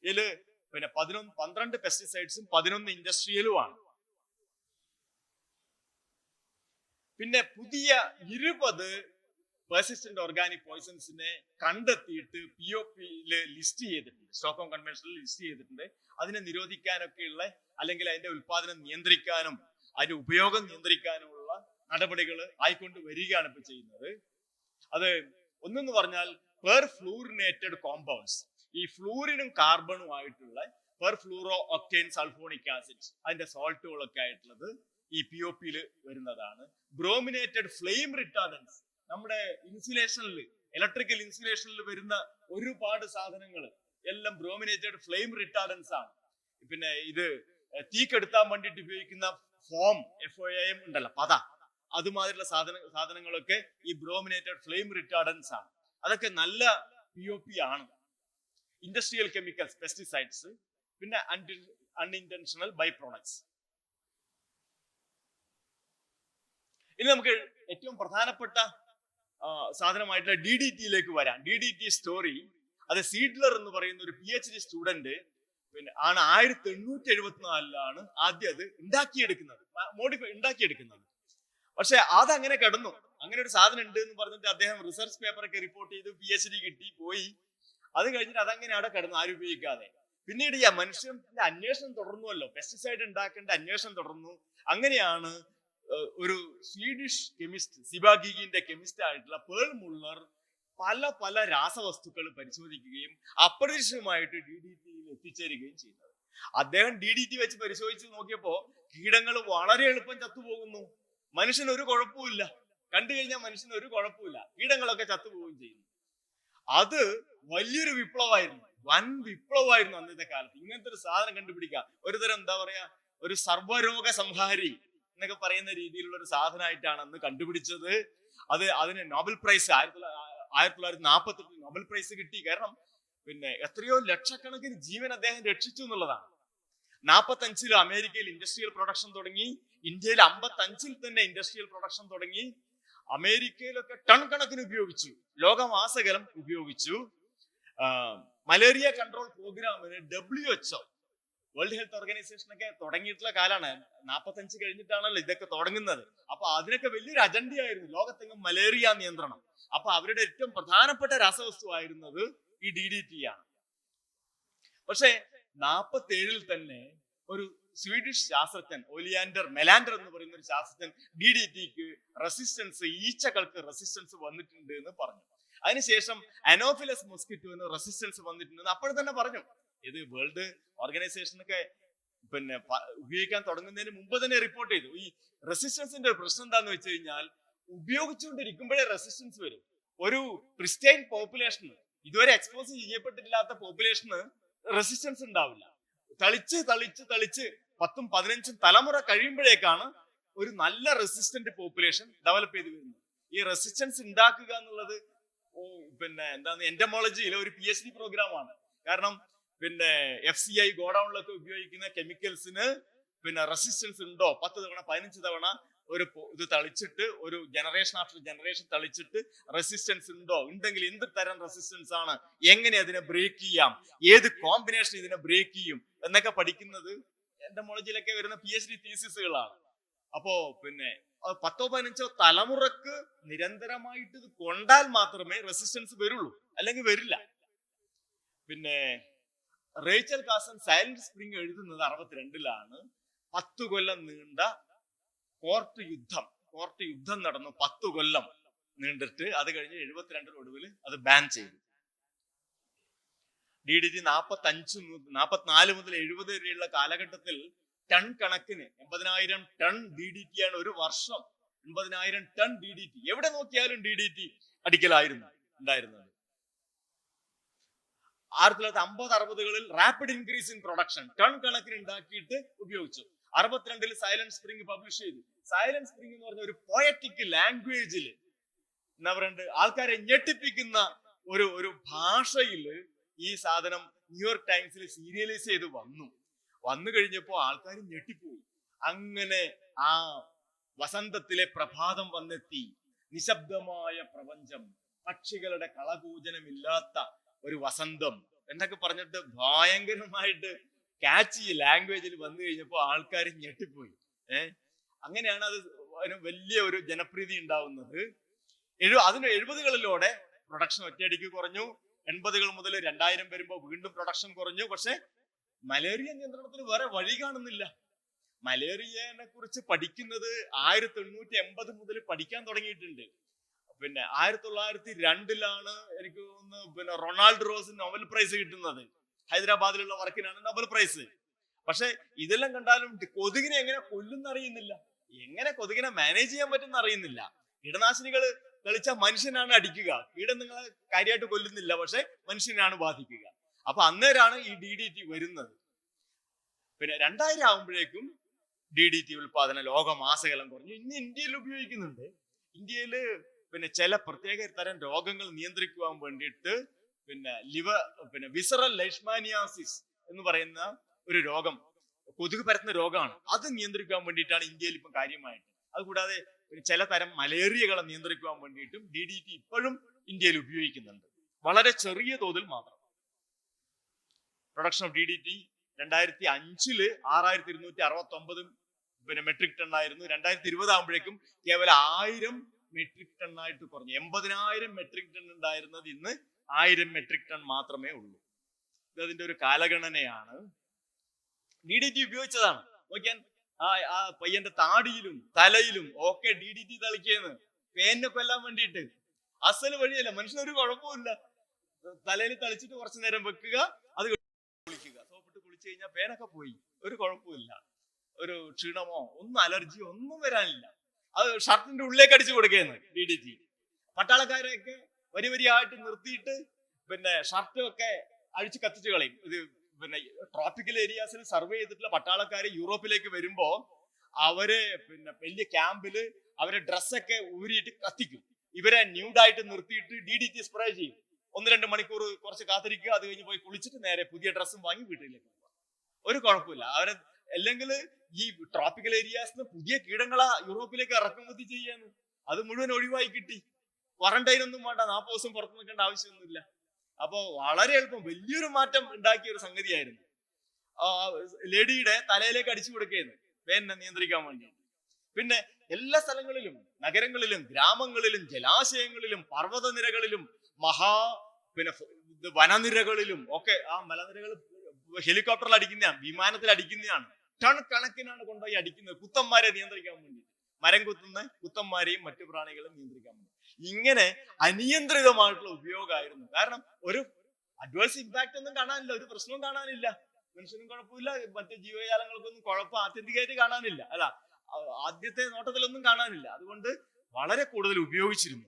ഇതില് പിന്നെ 12 പെസ്റ്റിസൈഡ്സും 11 ഇൻഡസ്ട്രിയലുമാണ്. പിന്നെ പുതിയ 20 പെർസിസ്റ്റന്റ് ഓർഗാനിക് പോയിസൺസിനെ കണ്ടെത്തിയിട്ട് POPയിൽ ലിസ്റ്റ് ചെയ്തിട്ടുണ്ട്, സ്റ്റോക്ക്ഹോം കൺവെൻഷനിൽ ലിസ്റ്റ് ചെയ്തിട്ടുണ്ട്. അതിനെ നിരോധിക്കാനൊക്കെയുള്ള അല്ലെങ്കിൽ അതിന്റെ ഉൽപാദനം നിയന്ത്രിക്കാനും അതിന്റെ ഉപയോഗം നിയന്ത്രിക്കാനുമുള്ള നടപടികൾ ആയിക്കൊണ്ട് വരികയാണ് ഇപ്പൊ ചെയ്യുന്നത്. അത് ഒന്നെന്ന് പറഞ്ഞാൽ പെർഫ്ലൂറിനേറ്റഡ് കോമ്പൗണ്ട്സ്, ഈ ഫ്ലൂറിനും കാർബണും ആയിട്ടുള്ള പെർഫ്ലൂറോ ഒക്ടൈൻ സൾഫോണിക് ആസിഡ്, അതിന്റെ സോൾട്ടുകളൊക്കെ ആയിട്ടുള്ളത് ഈ POPയിൽ വരുന്നതാണ്. ബ്രോമിനേറ്റഡ് ഫ്ലെയിം റിട്ടാർഡൻസ്, നമ്മുടെ ഇൻസുലേഷനിൽ, ഇലക്ട്രിക്കൽ ഇൻസുലേഷനിൽ വരുന്ന ഒരുപാട് സാധനങ്ങൾ എല്ലാം ബ്രോമിനേറ്റഡ് ഫ്ലെയിം റിട്ടാർഡൻസ് ആണ്. പിന്നെ ഇത് തീ കെടുത്താൻ വേണ്ടിയിട്ട് ഉപയോഗിക്കുന്ന ഫോം, FOAM ഉണ്ടല്ലോ, അതുമാതിരിയുള്ള സാധനങ്ങളൊക്കെ ഈ ബ്രോമിനേറ്റഡ് ഫ്ലെയിം റിട്ടാർഡൻസ് ആണ്. അതൊക്കെ നല്ല POP ആണ്. ഇൻഡസ്ട്രിയൽ കെമിക്കൽസ്, പെസ്റ്റിസൈഡ്സ്, പിന്നെ അൺഇൻറ്റൻഷണൽ ബൈ പ്രോഡക്ട്സ്. ഇനി നമുക്ക് ഏറ്റവും പ്രധാനപ്പെട്ട സാധനമായിട്ടുള്ള DDTയിലേക്ക് വരാം. DDT സ്റ്റോറി, അത് സീഡ്ലർ എന്ന് പറയുന്ന ഒരു PhD സ്റ്റുഡന്റ് പിന്നെ ആണ് 1874 ആദ്യം അത് ഉണ്ടാക്കിയെടുക്കുന്നത്. പക്ഷെ അതങ്ങനെ കിടന്നു. അങ്ങനെ ഒരു സാധനം ഉണ്ട് എന്ന് പറഞ്ഞിട്ട് അദ്ദേഹം റിസർച്ച് പേപ്പറൊക്കെ റിപ്പോർട്ട് ചെയ്ത് PhD കിട്ടി പോയി. അത് കഴിഞ്ഞിട്ട് അതങ്ങനെ അവിടെ കിടന്നു, ആരും ഉപയോഗിക്കാതെ. പിന്നീട് ഈ മനുഷ്യന്റെ അന്വേഷണം തുടർന്നുവല്ലോ, പെസ്റ്റിസൈഡ് ഉണ്ടാക്കേണ്ട അന്വേഷണം തുടർന്നു. അങ്ങനെയാണ് ഒരു സ്വീഡിഷ് കെമിസ്റ്റ്, സിബാഗിഗിന്റെ കെമിസ്റ്റ് ആയിട്ടുള്ള പേൾ മുള്ളർ പല രാസവസ്തുക്കൾ പരിശോധിക്കുകയും അപ്രതീക്ഷിതമായിട്ട് DDTയിൽ എത്തിച്ചേരുകയും ചെയ്യുന്നത്. അദ്ദേഹം DDT വെച്ച് പരിശോധിച്ച് നോക്കിയപ്പോ കീടങ്ങൾ വളരെ എളുപ്പം ചത്തുപോകുന്നു, മനുഷ്യന് ഒരു കുഴപ്പമില്ല. കണ്ടു കഴിഞ്ഞാൽ മനുഷ്യന് ഒരു കുഴപ്പമില്ല, കീടങ്ങളൊക്കെ ചത്തുപോവുകയും ചെയ്യുന്നു. അത് വലിയൊരു വിപ്ലവമായിരുന്നു, വൻ വിപ്ലവമായിരുന്നു അന്നത്തെ കാലത്ത്. ഇങ്ങനത്തെ ഒരു സാധനം കണ്ടുപിടിക്കുക, ഒരുതരം എന്താ പറയാ, ഒരു സർവ്വരോഗ സംഹാരി എന്നൊക്കെ പറയുന്ന രീതിയിലുള്ള ഒരു സാധനമായിട്ടാണ് അന്ന് കണ്ടുപിടിച്ചത്. അതിന് നോബൽ പ്രൈസ് 1948 നോബൽ പ്രൈസ് കിട്ടി. കാരണം പിന്നെ എത്രയോ ലക്ഷക്കണക്കിന് ജീവൻ അദ്ദേഹം രക്ഷിച്ചു എന്നുള്ളതാണ്. 45 അമേരിക്കയിൽ ഇൻഡസ്ട്രിയൽ പ്രൊഡക്ഷൻ തുടങ്ങി, ഇന്ത്യയിൽ 55 തന്നെ ഇൻഡസ്ട്രിയൽ പ്രൊഡക്ഷൻ തുടങ്ങി. അമേരിക്കയിലൊക്കെ ടൺ കണക്കിന് ഉപയോഗിച്ചു, ലോകമാസകലം ഉപയോഗിച്ചു. മലേറിയ കൺട്രോൾ പ്രോഗ്രാമിന് WHO, വേൾഡ് ഹെൽത്ത് ഓർഗനൈസേഷൻ ഒക്കെ തുടങ്ങിയിട്ടുള്ള കാലാണ്. 45 കഴിഞ്ഞിട്ടാണല്ലോ ഇതൊക്കെ തുടങ്ങുന്നത്. അപ്പൊ അതിനൊക്കെ വലിയൊരു അജണ്ടയായിരുന്നു ലോകത്തെങ്ങും മലേറിയ നിയന്ത്രണം. അപ്പൊ അവരുടെ ഏറ്റവും പ്രധാനപ്പെട്ട രാസവസ്തു ആയിരുന്നത് ഈ DDT ആണ്. പക്ഷെ 47 തന്നെ ഒരു സ്വീഡിഷ് ശാസ്ത്രജ്ഞൻ ഒലിയാൻഡർ മെലാൻഡർ എന്ന് പറയുന്ന ഒരു ശാസ്ത്രജ്ഞൻ DDTക്ക് റെസിസ്റ്റൻസ്, ഈച്ചകൾക്ക് റെസിസ്റ്റൻസ് വന്നിട്ടുണ്ട് എന്ന് പറഞ്ഞു. അതിനുശേഷം അനോഫിലസ് മോസ്കിറ്റോന് റെസിസ്റ്റൻസ് വന്നിട്ടുണ്ടെന്ന് അപ്പോൾ തന്നെ പറഞ്ഞു. ഇത് വേൾഡ് ഓർഗനൈസേഷനൊക്കെ പിന്നെ ഉപയോഗിക്കാൻ തുടങ്ങുന്നതിന് മുമ്പ് തന്നെ റിപ്പോർട്ട് ചെയ്തു. ഈ റെസിസ്റ്റൻസിന്റെ പ്രശ്നം എന്താന്ന് വെച്ച് കഴിഞ്ഞാൽ, ഉപയോഗിച്ചുകൊണ്ടിരിക്കുമ്പോഴേ റെസിസ്റ്റൻസ് വരും. ഒരു ക്രിസ്ത്യൻ പോപ്പുലേഷന്, ഇതുവരെ എക്സ്പോസ് ചെയ്യപ്പെട്ടിട്ടില്ലാത്ത പോപ്പുലേഷന് റെസിസ്റ്റൻസ് ഉണ്ടാവില്ല. തളിച്ച് 10ഉം 15ഉം തലമുറ കഴിയുമ്പോഴേക്കാണ് ഒരു നല്ല റെസിസ്റ്റന്റ് പോപ്പുലേഷൻ ഡെവലപ്പ് ചെയ്ത് വരുന്നത്. ഈ റെസിസ്റ്റൻസ് ഉണ്ടാക്കുക എന്നുള്ളത് പിന്നെ എന്താണ് എന്റമോളജിയിലെ ഒരു PhD പ്രോഗ്രാമാണ്. കാരണം പിന്നെ FCI ഗോഡൌണിലൊക്കെ ഉപയോഗിക്കുന്ന കെമിക്കൽസിന് പിന്നെ റെസിസ്റ്റൻസ് ഉണ്ടോ, 10 തവണ 15 തവണ ഒരു ഇത് തളിച്ചിട്ട് ഒരു ജനറേഷൻ ആഫ്റ്റർ ജനറേഷൻ തളിച്ചിട്ട് റെസിസ്റ്റൻസ് ഉണ്ടോ, ഉണ്ടെങ്കിൽ എന്ത് തരം റെസിസ്റ്റൻസ് ആണ്, എങ്ങനെ അതിനെ ബ്രേക്ക് ചെയ്യാം, ഏത് കോമ്പിനേഷൻ ഇതിനെ ബ്രേക്ക് ചെയ്യും എന്നൊക്കെ പഠിക്കുന്നത് എന്റമോളജിയിലൊക്കെ വരുന്ന PhD തീസിസുകളാണ്. അപ്പോ പിന്നെ 10 15 തലമുറക്ക് നിരന്തരമായിട്ട് ഇത് കൊണ്ടാൽ മാത്രമേ റെസിസ്റ്റൻസ് വരുള്ളൂ, അല്ലെങ്കിൽ വരില്ല. പിന്നെ റേച്ചൽ കാസൻ സൈലന്റ് സ്പ്രിംഗ് എഴുതുന്നത് 62-ലാണ്. 10 കൊല്ലം നീണ്ട കോർട്ട് യുദ്ധം നടന്നു. 10 കൊല്ലം നീണ്ടിട്ട് അത് കഴിഞ്ഞ് 72 ഒടുവിൽ അത് ബാൻ ചെയ്തു. DDT 44 മുതൽ 70 വരെയുള്ള കാലഘട്ടത്തിൽ ടൺ കണക്കിന് 80,000 ടൺ DDT ആണ് ഒരു വർഷം. 80,000 ടൺ DDT, എവിടെ നോക്കിയാലും DDT അടിക്കലായിരുന്നു ഉണ്ടായിരുന്നത്. 1950-60കളിൽ rapid increase in production, ton കണക്കിന് ഉണ്ടാക്കിയിട്ട് ഉപയോഗിച്ചു. 62-ൽ സൈലന്റ് സ്പ്രിംഗ് പബ്ലിഷ് ചെയ്തു. സൈലന്റ് സ്പ്രിംഗ് എന്ന് പറഞ്ഞ ഒരു പോയറ്റിക് ലാംഗ്വേജിൽ എന്താ പറയുക, ആൾക്കാരെ ഞെട്ടിപ്പിക്കുന്ന ഒരു ഭാഷയിൽ ഈ സാധനം ന്യൂയോർക്ക് ടൈംസിൽ സീരിയലൈസ് ചെയ്ത് വന്നു കഴിഞ്ഞപ്പോ ആൾക്കാർ ഞെട്ടിപ്പോയി. അങ്ങനെ ആ വസന്തത്തിലെ പ്രഭാതം വന്നെത്തി. നിശബ്ദമായ പ്രപഞ്ചം, പക്ഷികളുടെ കളകൂജനമില്ലാത്ത ഒരു വസന്തം എന്നൊക്കെ പറഞ്ഞിട്ട് ഭയങ്കരമായിട്ട് കാച്ചി ലാംഗ്വേജിൽ വന്നു കഴിഞ്ഞപ്പോ ആൾക്കാർ ഞെട്ടിപ്പോയി. അങ്ങനെയാണ് അത് വലിയ ഒരു ജനപ്രീതി ഉണ്ടാവുന്നത്. അതിന് 70കളിലൂടെ പ്രൊഡക്ഷൻ ഒറ്റയടിക്ക് കുറഞ്ഞു. 80കൾ മുതൽ 2000 വരുമ്പോ വീണ്ടും പ്രൊഡക്ഷൻ കുറഞ്ഞു. പക്ഷെ മലേറിയ നിയന്ത്രണത്തിന് വേറെ വഴി കാണുന്നില്ല. മലേറിയനെ കുറിച്ച് പഠിക്കുന്നത് 1880 മുതൽ പഠിക്കാൻ തുടങ്ങിയിട്ടുണ്ട്. പിന്നെ 1902-ലാണ് എനിക്ക് തോന്നുന്നു പിന്നെ റൊണാൾഡ് റോസിന് നൊബൽ പ്രൈസ് കിട്ടുന്നത്. ഹൈദരാബാദിലുള്ള വർക്കിനാണ് നൊബൽ പ്രൈസ്. പക്ഷെ ഇതെല്ലാം കണ്ടാലും കൊതുകിനെ എങ്ങനെ കൊല്ലുന്ന അറിയുന്നില്ല, എങ്ങനെ കൊതുകിനെ മാനേജ് ചെയ്യാൻ പറ്റുന്ന അറിയുന്നില്ല. കീടനാശിനികൾ കളിച്ച മനുഷ്യനാണ് അടിക്കുക, കീടങ്ങളെ കാര്യമായിട്ട് കൊല്ലുന്നില്ല, പക്ഷെ മനുഷ്യനാണ് ബാധിക്കുക. അപ്പൊ അന്നേരമാണ് ഈ DDT വരുന്നത്. പിന്നെ 2000 ആകുമ്പോഴേക്കും DDT ഉൽപാദന ലോകമാസകലം കുറഞ്ഞു. ഇന്ന് ഇന്ത്യയിൽ ഉപയോഗിക്കുന്നുണ്ട്. ഇന്ത്യയില് പിന്നെ ചില പ്രത്യേക തരം രോഗങ്ങൾ നിയന്ത്രിക്കുവാൻ വേണ്ടിയിട്ട് പിന്നെ വിസറൽ ലൈഷ്മാനിയാസിസ് എന്ന് പറയുന്ന ഒരു രോഗം, കൊതുക് പരത്തുന്ന രോഗമാണ്. അത് നിയന്ത്രിക്കാൻ വേണ്ടിയിട്ടാണ് ഇന്ത്യയിൽ ഇപ്പം കാര്യമായിട്ട്. അതുകൂടാതെ ചില തരം മലേറിയകളെ നിയന്ത്രിക്കുവാൻ വേണ്ടിയിട്ടും DDT ഇപ്പോഴും ഇന്ത്യയിൽ ഉപയോഗിക്കുന്നുണ്ട്, വളരെ ചെറിയ തോതിൽ മാത്രം. പ്രൊഡക്ഷൻ ഓഫ് DDT 2005-ല് 6269 പിന്നെ മെട്രിക് ടൺ ആയിരുന്നു. 2020 ആകുമ്പോഴേക്കും കേവലം 1000 മെട്രിക് ടൺ ആയിട്ട് കുറഞ്ഞു. 80,000 മെട്രിക് ടൺ ഉണ്ടായിരുന്നത് ഇന്ന് 1000 മെട്രിക് ടൺ മാത്രമേ ഉള്ളൂ. ഇതതിന്റെ ഒരു കാലഗണനയാണ്. DDT ഉപയോഗിച്ചതാണ്. നോക്കിയാൽ ആ പയ്യന്റെ താടിയിലും തലയിലും ഒക്കെ DDT തളിക്കുന്നത് പേനെ കൊല്ലാൻ വേണ്ടിയിട്ട്. അസല് വഴിയല്ല, മനുഷ്യനൊരു കുഴപ്പമില്ല. തലയിൽ തളിച്ചിട്ട് കുറച്ചു നേരം വെക്കുക, അത് കുളിക്കുക, സോപ്പിട്ട് കുളിച്ചു കഴിഞ്ഞാൽ പേനൊക്കെ പോയി, ഒരു കുഴപ്പമില്ല. ഒരു ക്ഷീണമോ ഒന്നും അലർജിയോ ഒന്നും വരാനില്ല. അത് ഷർട്ടിന്റെ ഉള്ളിലേക്ക് അടിച്ചു കൊടുക്കുകയെന്ന് DDT. പട്ടാളക്കാരെയൊക്കെ വരിയായിട്ട് നിർത്തിയിട്ട് പിന്നെ ഷർട്ട് ഒക്കെ അഴിച്ച് കത്തിച്ചു കളയും. ഇത് പിന്നെ ട്രോപ്പിക്കൽ ഏരിയാസിൽ സർവേ ചെയ്തിട്ടുള്ള പട്ടാളക്കാര് യൂറോപ്പിലേക്ക് വരുമ്പോ അവര് പിന്നെ വലിയ ക്യാമ്പില് അവരെ ഡ്രസ്സൊക്കെ ഊരിയിട്ട് കത്തിക്കും. ഇവരെ ന്യൂഡായിട്ട് നിർത്തിയിട്ട് DDT സ്പ്രേ ചെയ്യും. 1-2 മണിക്കൂർ കുറച്ച് കാത്തിരിക്കുക, അത് കഴിഞ്ഞ് പോയി കുളിച്ചിട്ട് നേരെ പുതിയ ഡ്രസ്സും വാങ്ങി വീട്ടിലേക്ക് പോകുക. ഒരു കുഴപ്പമില്ല. അവരെ അല്ലെങ്കിൽ ഈ ട്രോപ്പിക്കൽ ഏരിയാസിന് പുതിയ കീടങ്ങളാ യൂറോപ്പിലേക്ക് ഇറക്കുമതി ചെയ്യാന്ന്. അത് മുഴുവൻ ഒഴിവായി കിട്ടി. ക്വാറന്റൈൻ ഒന്നും വേണ്ട, 40 ദിവസം പുറത്തു നിൽക്കേണ്ട ആവശ്യമൊന്നുമില്ല. അപ്പോ വളരെ എളുപ്പം വലിയൊരു മാറ്റം ഉണ്ടാക്കിയ ഒരു സംഗതിയായിരുന്നു. ലേഡിയുടെ തലയിലേക്ക് അടിച്ചു കൊടുക്കുകയെന്ന് പേനെ നിയന്ത്രിക്കാൻ വേണ്ടി. പിന്നെ എല്ലാ സ്ഥലങ്ങളിലും, നഗരങ്ങളിലും ഗ്രാമങ്ങളിലും ജലാശയങ്ങളിലും പർവ്വതനിരകളിലും വനനിരകളിലും ഒക്കെ ആ മലനിരകൾ ഹെലികോപ്റ്ററിൽ അടിക്കുന്നതാണ്, വിമാനത്തിൽ അടിക്കുന്നതാണ്. ടൺ കണക്കിനാണ് കൊണ്ടുപോയി അടിക്കുന്നത് കുത്തന്മാരെ നിയന്ത്രിക്കാൻ വേണ്ടി. മരം കുത്തുന്ന കുത്തന്മാരെയും മറ്റു പ്രാണികളെയും നിയന്ത്രിക്കാൻ വേണ്ടി. ഇങ്ങനെ അനിയന്ത്രിതമായിട്ടുള്ള ഉപയോഗമായിരുന്നു. കാരണം ഒരു അഡ്വേഴ്സ് ഇമ്പാക്ട് ഒന്നും കാണാനില്ല, ഒരു പ്രശ്നവും കാണാനില്ല. മനുഷ്യനും കുഴപ്പമില്ല, മറ്റു ജീവജാലങ്ങൾക്കൊന്നും കുഴപ്പം ആത്യന്തികമായിട്ട് കാണാനില്ല, അല്ല ആദ്യത്തെ നോട്ടത്തിലൊന്നും കാണാനില്ല. അതുകൊണ്ട് വളരെ കൂടുതൽ ഉപയോഗിച്ചിരുന്നു.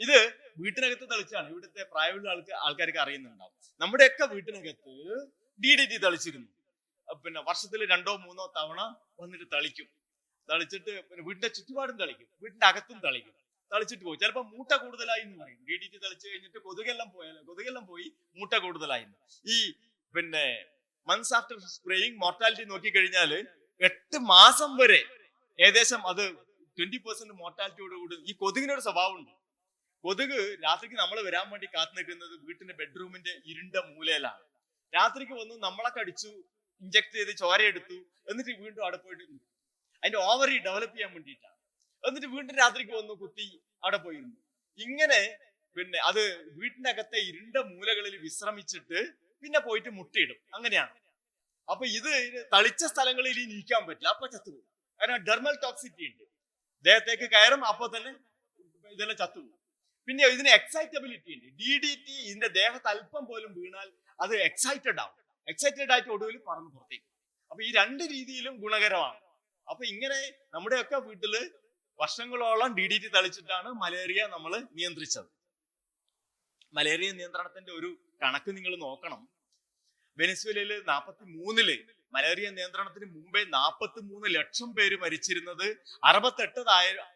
ഇത് വീട്ടിനകത്ത് തളിച്ചാണ്. ഇവിടുത്തെ പ്രായമുള്ള ആൾക്കാർക്ക് അറിയുന്നുണ്ടാവും. നമ്മുടെയൊക്കെ വീട്ടിനകത്ത് DDT തളിച്ചിരുന്നു. പിന്നെ വർഷത്തിൽ 2-3 തവണ വന്നിട്ട് തളിക്കും. തളിച്ചിട്ട് പിന്നെ വീടിന്റെ ചുറ്റുപാടും തളിക്കും, വീടിന്റെ അകത്തും തളിക്കും, തളിച്ചിട്ട് പോകും. ചിലപ്പോൾ മൂട്ട കൂടുതലായി എന്ന് പറയും. DDT തളിച്ചു കഴിഞ്ഞിട്ട് കൊതുകെല്ലാം പോയി മൂട്ട കൂടുതലായി. ഈ പിന്നെ മന്ത്സ് ആഫ്റ്റർ സ്പ്രേയിങ് മോർട്ടാലിറ്റി നോക്കിക്കഴിഞ്ഞാൽ 8 മാസം വരെ ഏകദേശം അത് 20% മോർട്ടാലിറ്റിയോട് കൂടി. ഈ കൊതുകിനൊരു സ്വഭാവമുണ്ട്. കൊതുക് രാത്രിക്ക് നമ്മൾ വരാൻ വേണ്ടി കാത്തു നിൽക്കുന്നത് വീട്ടിന്റെ ബെഡ്റൂമിന്റെ ഇരുണ്ട മൂലയിലാണ്. രാത്രിക്ക് വന്നു നമ്മളെ കടിച്ചു, ഇഞ്ചക്ട് ചെയ്ത് ചോര എടുത്തു, എന്നിട്ട് വീണ്ടും അവിടെ പോയിട്ട് അതിന്റെ ഓവറി ഡെവലപ്പ് ചെയ്യാൻ വേണ്ടിയിട്ടാണ്. എന്നിട്ട് വീണ്ടും രാത്രിക്ക് വന്നു കുത്തി അവിടെ പോയിരുന്നു. ഇങ്ങനെ പിന്നെ അത് വീട്ടിന്റെ അകത്തെ ഇരുണ്ട മൂലകളിൽ വിശ്രമിച്ചിട്ട് പിന്നെ പോയിട്ട് മുട്ടയിടും. അങ്ങനെയാണ്. അപ്പൊ ഇത് തളിച്ച സ്ഥലങ്ങളിൽ ഇനി നീക്കാൻ പറ്റില്ല, അപ്പൊ ചത്തുപോകും. കാരണം ഡെർമൽ ടോക്സിറ്റി ഉണ്ട്, ദേഹത്തേക്ക് കയറും, അപ്പൊ തന്നെ ഇതെല്ലാം ചത്തുപോകും. പിന്നെ ഇതിന് എക്സൈറ്റബിലിറ്റി ഉണ്ട്. DDT ഇതിന്റെ ദേഹത്ത് അല്പം പോലും വീണാൽ അത് എക്സൈറ്റഡ് ആവും. എക്സൈറ്റഡ് ആയിട്ട് ഒടുവിൽ പറന്ന് പുറത്തേക്ക്. അപ്പൊ ഈ 2 രീതിയിലും ഗുണകരമാണ്. അപ്പൊ ഇങ്ങനെ നമ്മുടെയൊക്കെ വീട്ടില് വർഷങ്ങളോളം DDT തളിച്ചിട്ടാണ് മലേറിയ നമ്മൾ നിയന്ത്രിച്ചത്. മലേറിയ നിയന്ത്രണത്തിന്റെ ഒരു കണക്ക് നിങ്ങൾ നോക്കണം. വെനസ്വേലയില് 43 മലേറിയ നിയന്ത്രണത്തിന് മുമ്പേ 43 ലക്ഷം പേര് മരിച്ചിരുന്നത് 68